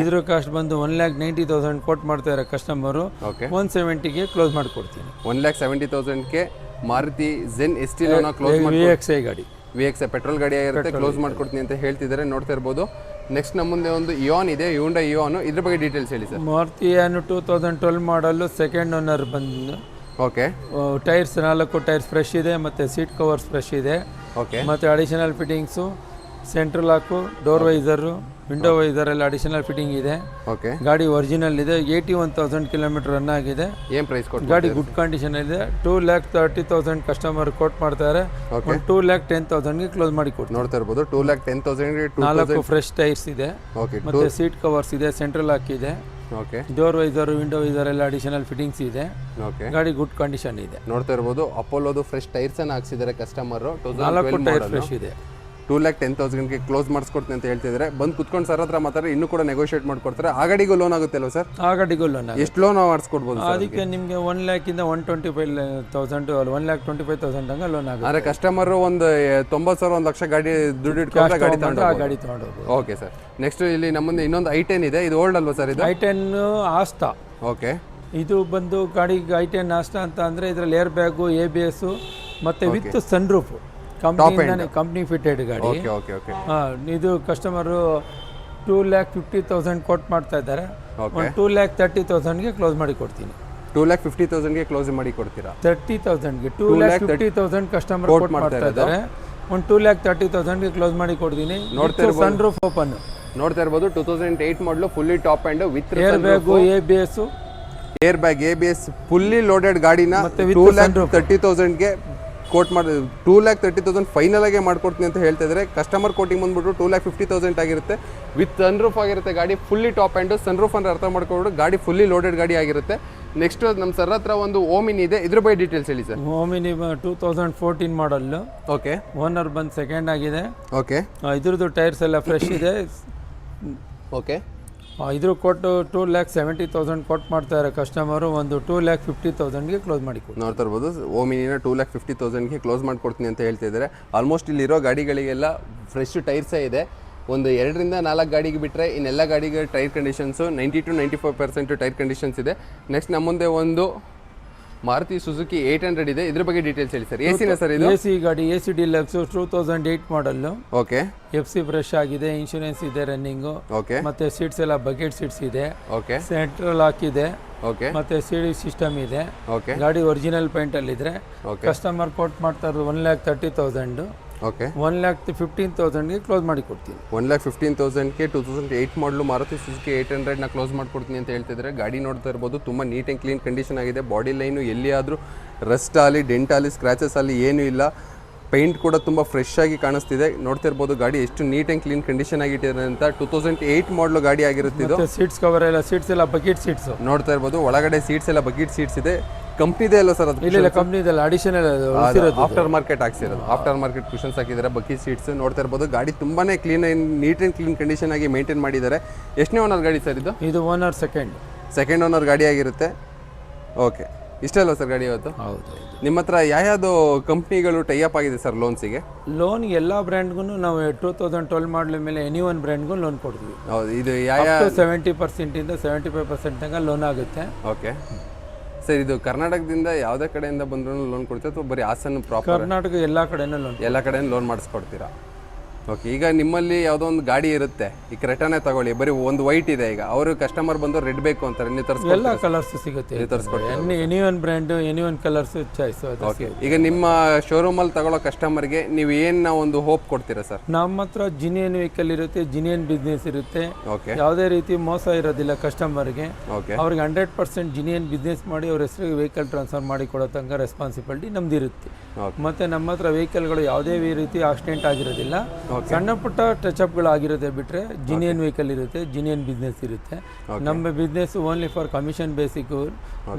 ಇದ್ರ ಕಾಸ್ಟ್ ಬಂದು 1,90,000 ಕೋಟ್ ಮಾಡ್ತಾ ಇರೋ ಕಸ್ಟಮರು. 170ಗೆ ಕ್ಲೋಸ್ ಮಾಡಿಕೊಡ್ತೀನಿ. 1,70,000ಗೆ ಮಾರುತಿ ಝೆನ್ ಎಸ್ಟಿಲೋನ ಕ್ಲೋಸ್ ಮಾಡಿ. VXA ಗಾಡಿ, VXA ಪೆಟ್ರೋಲ್ ಗಾಡಿ ಆಗಿರುತ್ತೆ, ಕ್ಲೋಸ್ ಮಾಡ್ಕೊಡ್ತೀನಿ ಅಂತ ಹೇಳ್ತಿದ್ದಾರೆ. ನೋಡ್ತಾ ಇರ್ಬೋದು. ನೆಕ್ಸ್ಟ್ ನಮ್ಮ ಮುಂದೆ ಒಂದು ಇಯಾನ್ ಇದೆ, ಹ್ಯುಂಡೈ ಇಯಾನ್. ಇದ್ರ ಬಗ್ಗೆ ಡೀಟೇಲ್ಸ್ ಹೇಳಿ sir. Maruti Eon 2012 model, second owner ಬಂದು. ಓಕೆ. ಟೈರ್ಸ್ 4 ಟೈರ್ಸ್ ಫ್ರೆಶ್ ಇದೆ, ಮತ್ತು ಸೀಟ್ ಕವರ್ಸ್ ಫ್ರೆಶ್ ಇದೆ. ಓಕೆ. ಮತ್ತು additional fittings, central lock, door visor, window visor ಎಲ್ಲ ಅಡಿಷನಲ್ ಫಿಟ್ಟಿಂಗ್ ಇದೆ. ಓಕೆ. ಗಾಡಿ ಒರಿಜಿನಲ್ ಇದೆ. 81,000 ಕಿಲೋಮೀಟರ್ ರನ್ ಆಗಿದೆ. ಏನು ಪ್ರೈಸ್ ಕೊಟ್ಟು ಗಾಡಿ ಗುಡ್ ಕಂಡೀಷನ್ ಇದೆ. 2,30,000 ಕಸ್ಟಮರ್ ಕೋಟ್ ಮಾಡ್ತಾರೆ. 2,10,000ಗೆ ಕ್ಲೋಸ್ ಮಾಡಿ ಕೊಡ್ತಾರೆ. ನೋಡ್ತಾ ಇರ್ಬೋದು. 2,10,000ಗೆ 4 ಫ್ರೆಶ್ ಟೈರ್ಸ್ ಇದೆ. ಓಕೆ. ಮತ್ತೆ ಸೀಟ್ ಕವರ್ಸ್ ಇದೆ, ಸೆಂಟ್ರಲ್ ಲಾಕ್ ಇದೆ. Okay. Door visor, window visor ಎಲ್ಲ ಅಡಿಷನಲ್ ಫಿಟ್ಟಿಂಗ್ಸ್ ಇದೆ. ಓಕೆ. ಗಾಡಿ ಗುಡ್ ಕಂಡೀಷನ್ ಇದೆ. ನೋಡ್ತಾ ಇರ್ಬೋದು. ಅಪೋಲೋದು ಫ್ರೆಶ್ ಟೈರ್ಸ್ ಅನ್ನು ಹಾಕ್ಸಿದ್ದಾರೆ ಕಸ್ಟಮರ್. 4 ಟೈರ್ ಫ್ರೆಶ್ ಇದೆ. 2,10,000ಗೆ ಕ್ಲೋಸ್ ಮಾಡಿಸ್ಕೊಡ್ತೀನಿ ಅಂತ ಹೇಳ್ತಿದ್ದಾರೆ. ಬಂದು ಕುತ್ಕೊಂಡು ಸರ್ ಹತ್ರ ಮಾತಾಡಿ ಇನ್ನೂ ಕೂಡ ನೆಗೋಷಿಯೇಟ್ ಮಾಡ್ಕೊಡ್ತಾರೆ. ಆ ಗಾಡಿಗೂ ಲೋನ್ ಆಗುತ್ತೆ ಅಲ್ವಾ ಸರ್? ಆ ಗಾಡಿಗೂ ಲೋನ್ ಆಗುತ್ತೆ. ಎಷ್ಟು ಲೋನ್ ಮಾಡಿಸ್ಕೊಡ್ಬೋದು? ಅದಕ್ಕೆ ನಿಮಗೆ 1,00,000 125,000 1,25,000 ತನಕ ಲೋನ್ ಆಗುತ್ತೆ. ಅಂದರೆ ಕಸ್ಟಮರು ಒಂದು 90,000 1 ಲಕ್ಷ ಗಾಡಿ ದುಡ್ಡು ಇಟ್ಕೊಂಡ್ರೆ ಗಾಡಿ ತಗೊಂಡು ಆ ಗಾಡಿ ತಗೊಂಡೋಗ್ಬೋದು. Okay sir. ನೆಕ್ಸ್ಟ್ ಇಲ್ಲಿ ನಮ್ಮಂದು ಇನ್ನೊಂದು I10 ಇದೆ. ಇದು ಓಲ್ಡ್ ಅಲ್ವಾ ಸರ್? ಇದು I10 ಆಸ್ತಾ. ಓಕೆ. ಇದು ಬಂದು ಗಾಡಿಗೆ I10 ಆಸ್ತಾ ಅಂತ ಅಂದರೆ ಇದರಲ್ಲಿ ಏರ್ ಬ್ಯಾಗು, ABS ಮತ್ತು with sun roof company fitted ಗಾಡಿ. ಓಕೆ. ಓಕೆ. ಓಕೆ. ಇದು ಕಸ್ಟಮರು 2,50,000 ಕೋಟ್ ಮಾಡ್ತಾ ಇದ್ದಾರೆ. ಓಕೆ. 2,30,000ಗೆ ಕ್ಲೋಸ್ ಮಾಡಿ ಕೊಡ್ತೀನಿ. 2,50,000ಗೆ ಕ್ಲೋಸ್ ಮಾಡಿ ಕೊಡ್ತೀರಾ? 30,000ಗೆ 2,50,000 ಕಸ್ಟಮರ್ ಕೋಟ್ ಮಾಡ್ತಾ ಇದ್ದಾರೆ. 2,30,000ಗೆ ಕ್ಲೋಸ್ ಮಾಡಿ ಕೊಡ್ತೀನಿ. Sun roof open. ನೋಡ್ತಾ ಇರ್ಬೋದು. 2008 model fully top and with air bag, ABS, air bag, ABS fully loaded ಗಾಡಿನ 2,30,000ಗೆ ಕೋಟ್ ಮಾಡಿ 2,30,000 ಫೈನಲ್ ಆಗಿ ಮಾಡ್ಕೊಡ್ತೀನಿ ಅಂತ ಹೇಳ್ತಾ ಇದ್ದಾರೆ. ಕಸ್ಟಮರ್ ಕೋಟಿಂಗ್ ಬಂದ್ಬಿಟ್ಟು 2,50,000 ಆಗಿರುತ್ತೆ. ವಿತ್ ಸನ್ ರೂಫ್ ಆಗಿರುತ್ತೆ ಗಾಡಿ. Fully top and sun roof ಅಂದ್ರೆ ಅರ್ಥ ಮಾಡ್ಕೊಂಡು ಗಾಡಿ ಫುಲ್ಲಿ ಲೋಡೆಡ್ ಗಾಡಿ ಆಗಿರುತ್ತೆ. ನೆಕ್ಸ್ಟ್ ನಮ್ಮ ಸರ್ ಹತ್ರ ಒಂದು ಓಮಿನಿ ಇದೆ. ಇದ್ರ ಬಗ್ಗೆ ಡೀಟೇಲ್ಸ್ ಹೇಳಿ ಸರ್. ಓಮಿನಿ 2014 ಮಾಡಲ್. ಓಕೆ. ಓನರ್ ಬಂದು ಸೆಕೆಂಡ್ ಆಗಿದೆ. ಓಕೆ. ಇದ್ರದ್ದು ಟೈರ್ಸ್ ಎಲ್ಲ ಫ್ರೆಶ್ ಇದೆ. ಓಕೆ. ಇದ್ರ ಕೊಟ್ಟು 2,70,000 ಕೊಟ್ಟು ಮಾಡ್ತಾ ಇರೋ ಕಸ್ಟಮರು ಒಂದು 2,50,000ಗೆ ಕ್ಲೋಸ್ ಮಾಡಿ ಕೊಡಿ. ನೋಡ್ತಾ ಇರ್ಬೋದು. ಓಮಿನಿನ 2,50,000ಗೆ ಕ್ಲೋಸ್ ಮಾಡ್ಕೊಡ್ತೀನಿ ಅಂತ ಹೇಳ್ತಿದ್ದಾರೆ. ಆಲ್ಮೋಸ್ಟ್ ಇಲ್ಲಿರೋ ಗಾಡಿಗಳಿಗೆಲ್ಲ ಫ್ರೆಶ್ ಟೈರ್ಸೇ ಇದೆ. ಒಂದು 2ರಿಂದ 4 ಗಾಡಿಗೆ ಬಿಟ್ಟರೆ ಇನ್ನೆಲ್ಲ ಗಾಡಿಗೆ tyre conditions 90 to 95% tyre conditions ಇದೆ. ನೆಕ್ಸ್ಟ್ ನಮ್ಮ ಮುಂದೆ ಒಂದು ಮಾರುತಿ ಸುಜುಕಿ 800 ಇದೆ. ಇದ್ರ ಬಗ್ಗೆ ಡೀಟೇಲ್ಸ್ ಹೇಳಿ ಸರ್. ಎಸಿನ ಸರ್ ಇದು? AC ಗಾಡಿ, AC deluxe 2008 model. Okay. FC fresh ಆಗಿದೆ, ಇನ್ಶೂರೆನ್ಸ್ ಇದೆ ರನ್ನಿಂಗು. ಓಕೆ. ಮತ್ತೆ ಸೀಟ್ಸ್ ಎಲ್ಲ ಬಕೆಟ್ ಸೀಟ್ಸ್ ಇದೆ, ಓಕೆ. ಸೆಂಟ್ರಲ್ ಹಾಕಿದೆ, ಓಕೆ. ಮತ್ತೆ CD ಸಿಸ್ಟಮ್ ಇದೆ. ಓಕೆ. ಗಾಡಿ ಒರಿಜಿನಲ್ ಪೇಂಟ್ ಅಲ್ಲಿ ಇದ್ರೆ ಓಕೆ. ಕಸ್ಟಮರ್ ಕೋಟ್ ಮಾಡ್ತಾ ಇರೋದು 1,30,000. ಓಕೆ. 1,15,000ಗೆ ಕ್ಲೋಸ್ ಮಾಡಿ ಕೊಡ್ತೀನಿ. 1,15,000ಗೆ 2008 ಮಾಡಲು ಮಾರುತಿ ಸುಜುಕಿ 800ನ ಕ್ಲೋಸ್ ಮಾಡ್ಕೊಡ್ತೀನಿ ಅಂತ ಹೇಳ್ತಿದ್ದಾರೆ. ಗಾಡಿ ನೋಡ್ತಾ ಇರ್ಬೋದು, ತುಂಬ ನೀಟ್ ಆ್ಯಂಡ್ ಕ್ಲೀನ್ ಕಂಡೀಷನ್ ಆಗಿದೆ. ಬಾಡಿ ಲೈನು ಎಲ್ಲಿಯಾದರೂ ರಸ್ಟ್ ಆಗಲಿ, ಡೆಂಟ್ ಆಗಲಿ, ಸ್ಕ್ರಾಚಸ್ ಆಗಲಿ ಏನೂ ಇಲ್ಲ. ಪೇಂಟ್ ಕೂಡ ತುಂಬ ಫ್ರೆಶ್ ಆಗಿ ಕಾಣಿಸ್ತಿದೆ. ನೋಡ್ತಾ ಇರ್ಬೋದು ಗಾಡಿ ಎಷ್ಟು ನೀಟ್ ಆ್ಯಂಡ್ ಕ್ಲೀನ್ ಕಂಡೀಷನ್ ಆಗಿಟ್ಟಿದೆ ಅಂತ. 2008 ಮಾಡಲು ಗಾಡಿ ಆಗಿರುತ್ತಿದ್ದು. ಸೀಟ್ಸ್ ಕವರ್ ಎಲ್ಲ, ಸೀಟ್ಸ್ ಎಲ್ಲ ಬಕೆಟ್ ಸೀಟ್ಸ್ ನೋಡ್ತಾ ಇರ್ಬೋದು. ಒಳಗಡೆ ಸೀಟ್ಸ್ ಎಲ್ಲ ಬಕೆಟ್ ಸೀಟ್ಸ್ ಇದೆ. ಕಂಪ್ನಿದೆ ಅಲ್ಲ ಸರ್ ಅದು? ಇಲ್ಲ, ಕಂಪ್ನಿದಲ್ಲ, ಅಡಿಷನಲ್ ಆಫ್ಟರ್ ಮಾರ್ಕೆಟ್ ಹಾಕ್ಸಿರೋದು. ಆಫ್ಟರ್ ಮಾರ್ಕೆಟ್ ಕುಷನ್ಸ್ ಹಾಕಿದ್ದಾರೆ, ಬಕಿ ಸೀಟ್ಸ್. ನೋಡ್ತಾ ಇರ್ಬೋದು ಗಾಡಿ ತುಂಬಾನೇ clean neat and clean condition ಆಗಿ ಮೇಂಟೈನ್ ಮಾಡಿದ್ದಾರೆ. ಎಷ್ಟನೇ ಓನರ್ ಗಾಡಿ ಸರ್ ಇದು? ಇದು ಓನರ್ ಸೆಕೆಂಡ್ ಓನರ್ ಗಾಡಿ ಆಗಿರುತ್ತೆ. ಓಕೆ. ಇಷ್ಟ ಅಲ್ವಾ ಸರ್ ಗಾಡಿ ಇವತ್ತು? ಹೌದು. ನಿಮ್ಮ ಹತ್ರ ಯಾವ್ಯಾವುದು ಕಂಪ್ನಿಗಳು ಟೈ ಅಪ್ ಆಗಿದೆ ಸರ್ ಲೋನ್ಸಿಗೆ? ಲೋನ್ ಎಲ್ಲ ಬ್ರ್ಯಾಂಡ್ಗೂ ನಾವು 2012 ಮಾಡಲ ಮೇಲೆ ಎನಿ ಒನ್ ಬ್ರ್ಯಾಂಡ್ಗೂ ಲೋನ್ ಕೊಡ್ತೀವಿ. ಹೌದು. ಇದು ಯಾವ 70% ಇಂದ 75% ತನಕ ಲೋನ್ ಆಗುತ್ತೆ. Okay sir. ಇದು ಕರ್ನಾಟಕದಿಂದ ಯಾವುದೇ ಕಡೆಯಿಂದ ಬಂದ್ರೂ ಲೋನ್ ಕೊಡ್ತೀರಾ ಅಥವಾ ಬರೀ ಹಾಸನ ಪ್ರಾಪರ್? ಕರ್ನಾಟಕ ಎಲ್ಲ ಕಡೆನೂ ಲೋನ್, ಎಲ್ಲ ಕಡೆಯಿಂದ ಲೋನ್ ಮಾಡಿಸ್ಕೊಡ್ತೀರಾ? ಓಕೆ. ಈಗ ನಿಮ್ಮಲ್ಲಿ ಯಾವುದೋ ಒಂದು ಗಾಡಿ ಇರುತ್ತೆ, ಈ ಕ್ರೆಟಾನೇ ತಗೊಳ್ಳಿ, ಬರೀ ಒಂದು ವೈಟ್ ಇದೆ. ಈಗ ಅವರು ಕಸ್ಟಮರ್ ಬಂದು ರೆಡ್ ಬೇಕು ಅಂತಾರೆ, ನೀವು ತರಿಸ್ಕೊಡ್ತೀರಾ? ಎಲ್ಲ ಕಲರ್ಸ್ ಸಿಗುತ್ತೆ, any one brand, any one colours choice. Okay. ಈಗ ನಿಮ್ಮ ಶೋರೂಮಲ್ಲಿ ತಗೊಳ್ಳೋ ಕಸ್ಟಮರ್ಗೆ ನೀವು ಏನು ಒಂದು ಹೋಪ್ ಕೊಡ್ತೀರಾ ಸರ್? ನಮ್ಮ ಹತ್ರ ಜಿನಿಯನ್ ವೆಹಿಕಲ್ ಇರುತ್ತೆ, ಜಿನಿಯನ್ ಬಿಸ್ನೆಸ್ ಇರುತ್ತೆ. ಓಕೆ. ಯಾವುದೇ ರೀತಿ ಮೋಸ ಇರೋದಿಲ್ಲ ಕಸ್ಟಮರ್ಗೆ. ಓಕೆ. ಅವ್ರಿಗೆ 100% ಜಿನಿಯನ್ ಬಿಸ್ನೆಸ್ ಮಾಡಿ ಅವ್ರ ಹೆಸರಿಗೆ ವೆಹಿಕಲ್ ಟ್ರಾನ್ಸ್ಫರ್ ಮಾಡಿ ಕೊಡೋ ತನಕ ರೆಸ್ಪಾನ್ಸಿಬಿಲಿಟಿ ನಮ್ದಿರುತ್ತೆ. ಮತ್ತೆ ನಮ್ಮ ಹತ್ರ ವೆಹಿಕಲ್ಗಳು ಯಾವುದೇ ರೀತಿ ಆಕ್ಸಿಡೆಂಟ್ ಆಗಿರೋದಿಲ್ಲ. ಸಣ್ಣ ಪುಟ್ಟ ಟಚ್ಅಪ್ಗಳು ಆಗಿರುತ್ತೆ ಬಿಟ್ರೆ ಜಿನಿಯನ್ ವೆಹಿಕಲ್ ಇರುತ್ತೆ, ಜಿನಿಯನ್ ಬಿಸ್ನೆಸ್ ಇರುತ್ತೆ. ನಮ್ಮ business only for commission basic.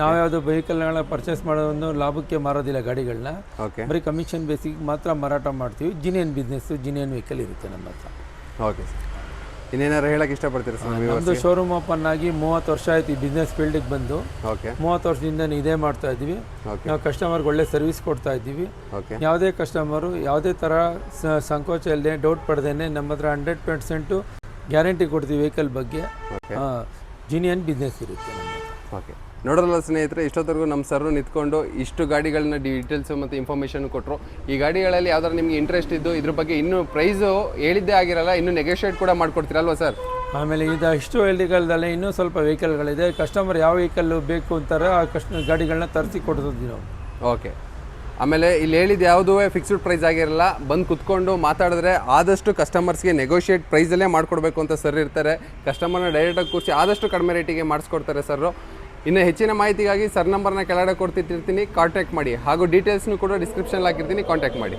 ನಾವು ಯಾವುದು ವೆಹಿಕಲ್ಗಳನ್ನ ಪರ್ಚೇಸ್ ಮಾಡೋದನ್ನು ಲಾಭಕ್ಕೆ ಮಾರೋದಿಲ್ಲ ಗಾಡಿಗಳನ್ನ, ಬರೀ ಕಮಿಷನ್ ಬೇಸಿಕ್ ಮಾತ್ರ ಮಾರಾಟ ಮಾಡ್ತೀವಿ. ಜಿನಿಯನ್ ಬಿಸ್ನೆಸ್, ಜಿನಿಯನ್ ವೆಹಿಕಲ್ ಇರುತ್ತೆ ನಮ್ಮ ಹತ್ರ. Okay sir. ಇನ್ನೇನಾರು ಹೇಳಕ್ಕೆ ಇಷ್ಟಪಡ್ತೀರಾ ಸರ್? ನಮ್ಮದು ಶೋರೂಮ್ ಓಪನ್ ಆಗಿ 30 ವರ್ಷ ಆಯ್ತು ಈ ಬಿಸ್ನೆಸ್ ಫೀಲ್ಡಿಗೆ ಬಂದು. ಓಕೆ. 30 ವರ್ಷದಿಂದ ಇದೇ ಮಾಡ್ತಾ ಇದ್ದೀವಿ. ನಾವು ಕಸ್ಟಮರ್ಗೆ ಒಳ್ಳೆ ಸರ್ವಿಸ್ ಕೊಡ್ತಾ ಇದ್ದೀವಿ. ಓಕೆ. ಯಾವುದೇ ಕಸ್ಟಮರು ಯಾವುದೇ ಥರ ಸಂಕೋಚ ಇಲ್ಲದೆ, ಡೌಟ್ ಪಡ್ದೇನೆ ನಮ್ಮ ಹತ್ರ 100% ಗ್ಯಾರಂಟಿ ಕೊಡ್ತೀವಿ ವೆಹಿಕಲ್ ಬಗ್ಗೆ. ಜಿನಿಯನ್ ಬಿಸ್ನೆಸ್ ಇರುತ್ತೆ ನಮ್ಮ ಹತ್ರ. ಓಕೆ. ನೋಡೋಲ್ಲ ಸ್ನೇಹಿತರೆ, ಇಷ್ಟೊತ್ತರೆಗೂ ನಮ್ಮ ಸರ್ರು ನಿಂತ್ಕೊಂಡು ಇಷ್ಟು ಗಾಡಿಗಳನ್ನ ಡೀಟೇಲ್ಸ್ ಮತ್ತು ಇನ್ಫಾರ್ಮೇಷನ್ ಕೊಟ್ಟರು. ಈ ಗಾಡಿಗಳಲ್ಲಿ ಯಾವ್ದಾರು ನಿಮಗೆ ಇಂಟ್ರೆಸ್ಟ್ ಇದ್ದು ಇದ್ರ ಬಗ್ಗೆ ಇನ್ನೂ ಪ್ರೈಸು ಹೇಳಿದ್ದೇ ಆಗಿರಲ್ಲ, ಇನ್ನೂ ನೆಗೋಷಿಯೇಟ್ ಕೂಡ ಮಾಡ್ಕೊಡ್ತೀರಲ್ವ ಸರ್? ಆಮೇಲೆ ಇದು ಇಷ್ಟು ವೆಹಿಕಲ್ದಲ್ಲೇ ಇನ್ನೂ ಸ್ವಲ್ಪ ವೆಹಿಕಲ್ಗಳಿದೆ. ಕಸ್ಟಮರ್ ಯಾವ ವೆಹಿಕಲ್ ಬೇಕು ಅಂತಾರೆ ಆ ಗಾಡಿಗಳನ್ನ ತರಿಸಿ ಕೊಡ್ತಿದ್ವಿ ನಾವು. ಓಕೆ. ಆಮೇಲೆ ಇಲ್ಲಿ ಹೇಳಿದ್ದು ಯಾವುದೂ ಫಿಕ್ಸ್ಡ್ ಪ್ರೈಸ್ ಆಗಿರಲ್ಲ. ಬಂದು ಕುತ್ಕೊಂಡು ಮಾತಾಡಿದ್ರೆ ಆದಷ್ಟು ಕಸ್ಟಮರ್ಸ್ಗೆ ನೆಗೋಷಿಯೇಟ್ ಪ್ರೈಸಲ್ಲೇ ಮಾಡಿಕೊಡ್ಬೇಕು ಅಂತ ಸರ್ ಇರ್ತಾರೆ. ಕಸ್ಟಮರ್ನ ಡೈರೆಕ್ಟಾಗಿ ಕೂರಿಸಿ ಆದಷ್ಟು ಕಡಿಮೆ ರೇಟಿಗೆ ಮಾಡಿಸ್ಕೊಡ್ತಾರೆ ಸರ್ರು. ಇನ್ನು ಹೆಚ್ಚಿನ ಮಾಹಿತಿಗಾಗಿ ಸರ್ ನಂಬರ್ನ ಕೆಳಗಡೆ ಕೊಡ್ತಿರ್ತೀನಿ, ಕಾಂಟ್ಯಾಕ್ಟ್ ಮಾಡಿ. ಹಾಗೂ ಡೀಟೇಲ್ಸ್ನು ಕೂಡ ಡಿಸ್ಕ್ರಿಪ್ಷನಲ್ಲಿ ಹಾಕಿರ್ತೀನಿ, ಕಾಂಟ್ಯಾಕ್ಟ್ ಮಾಡಿ.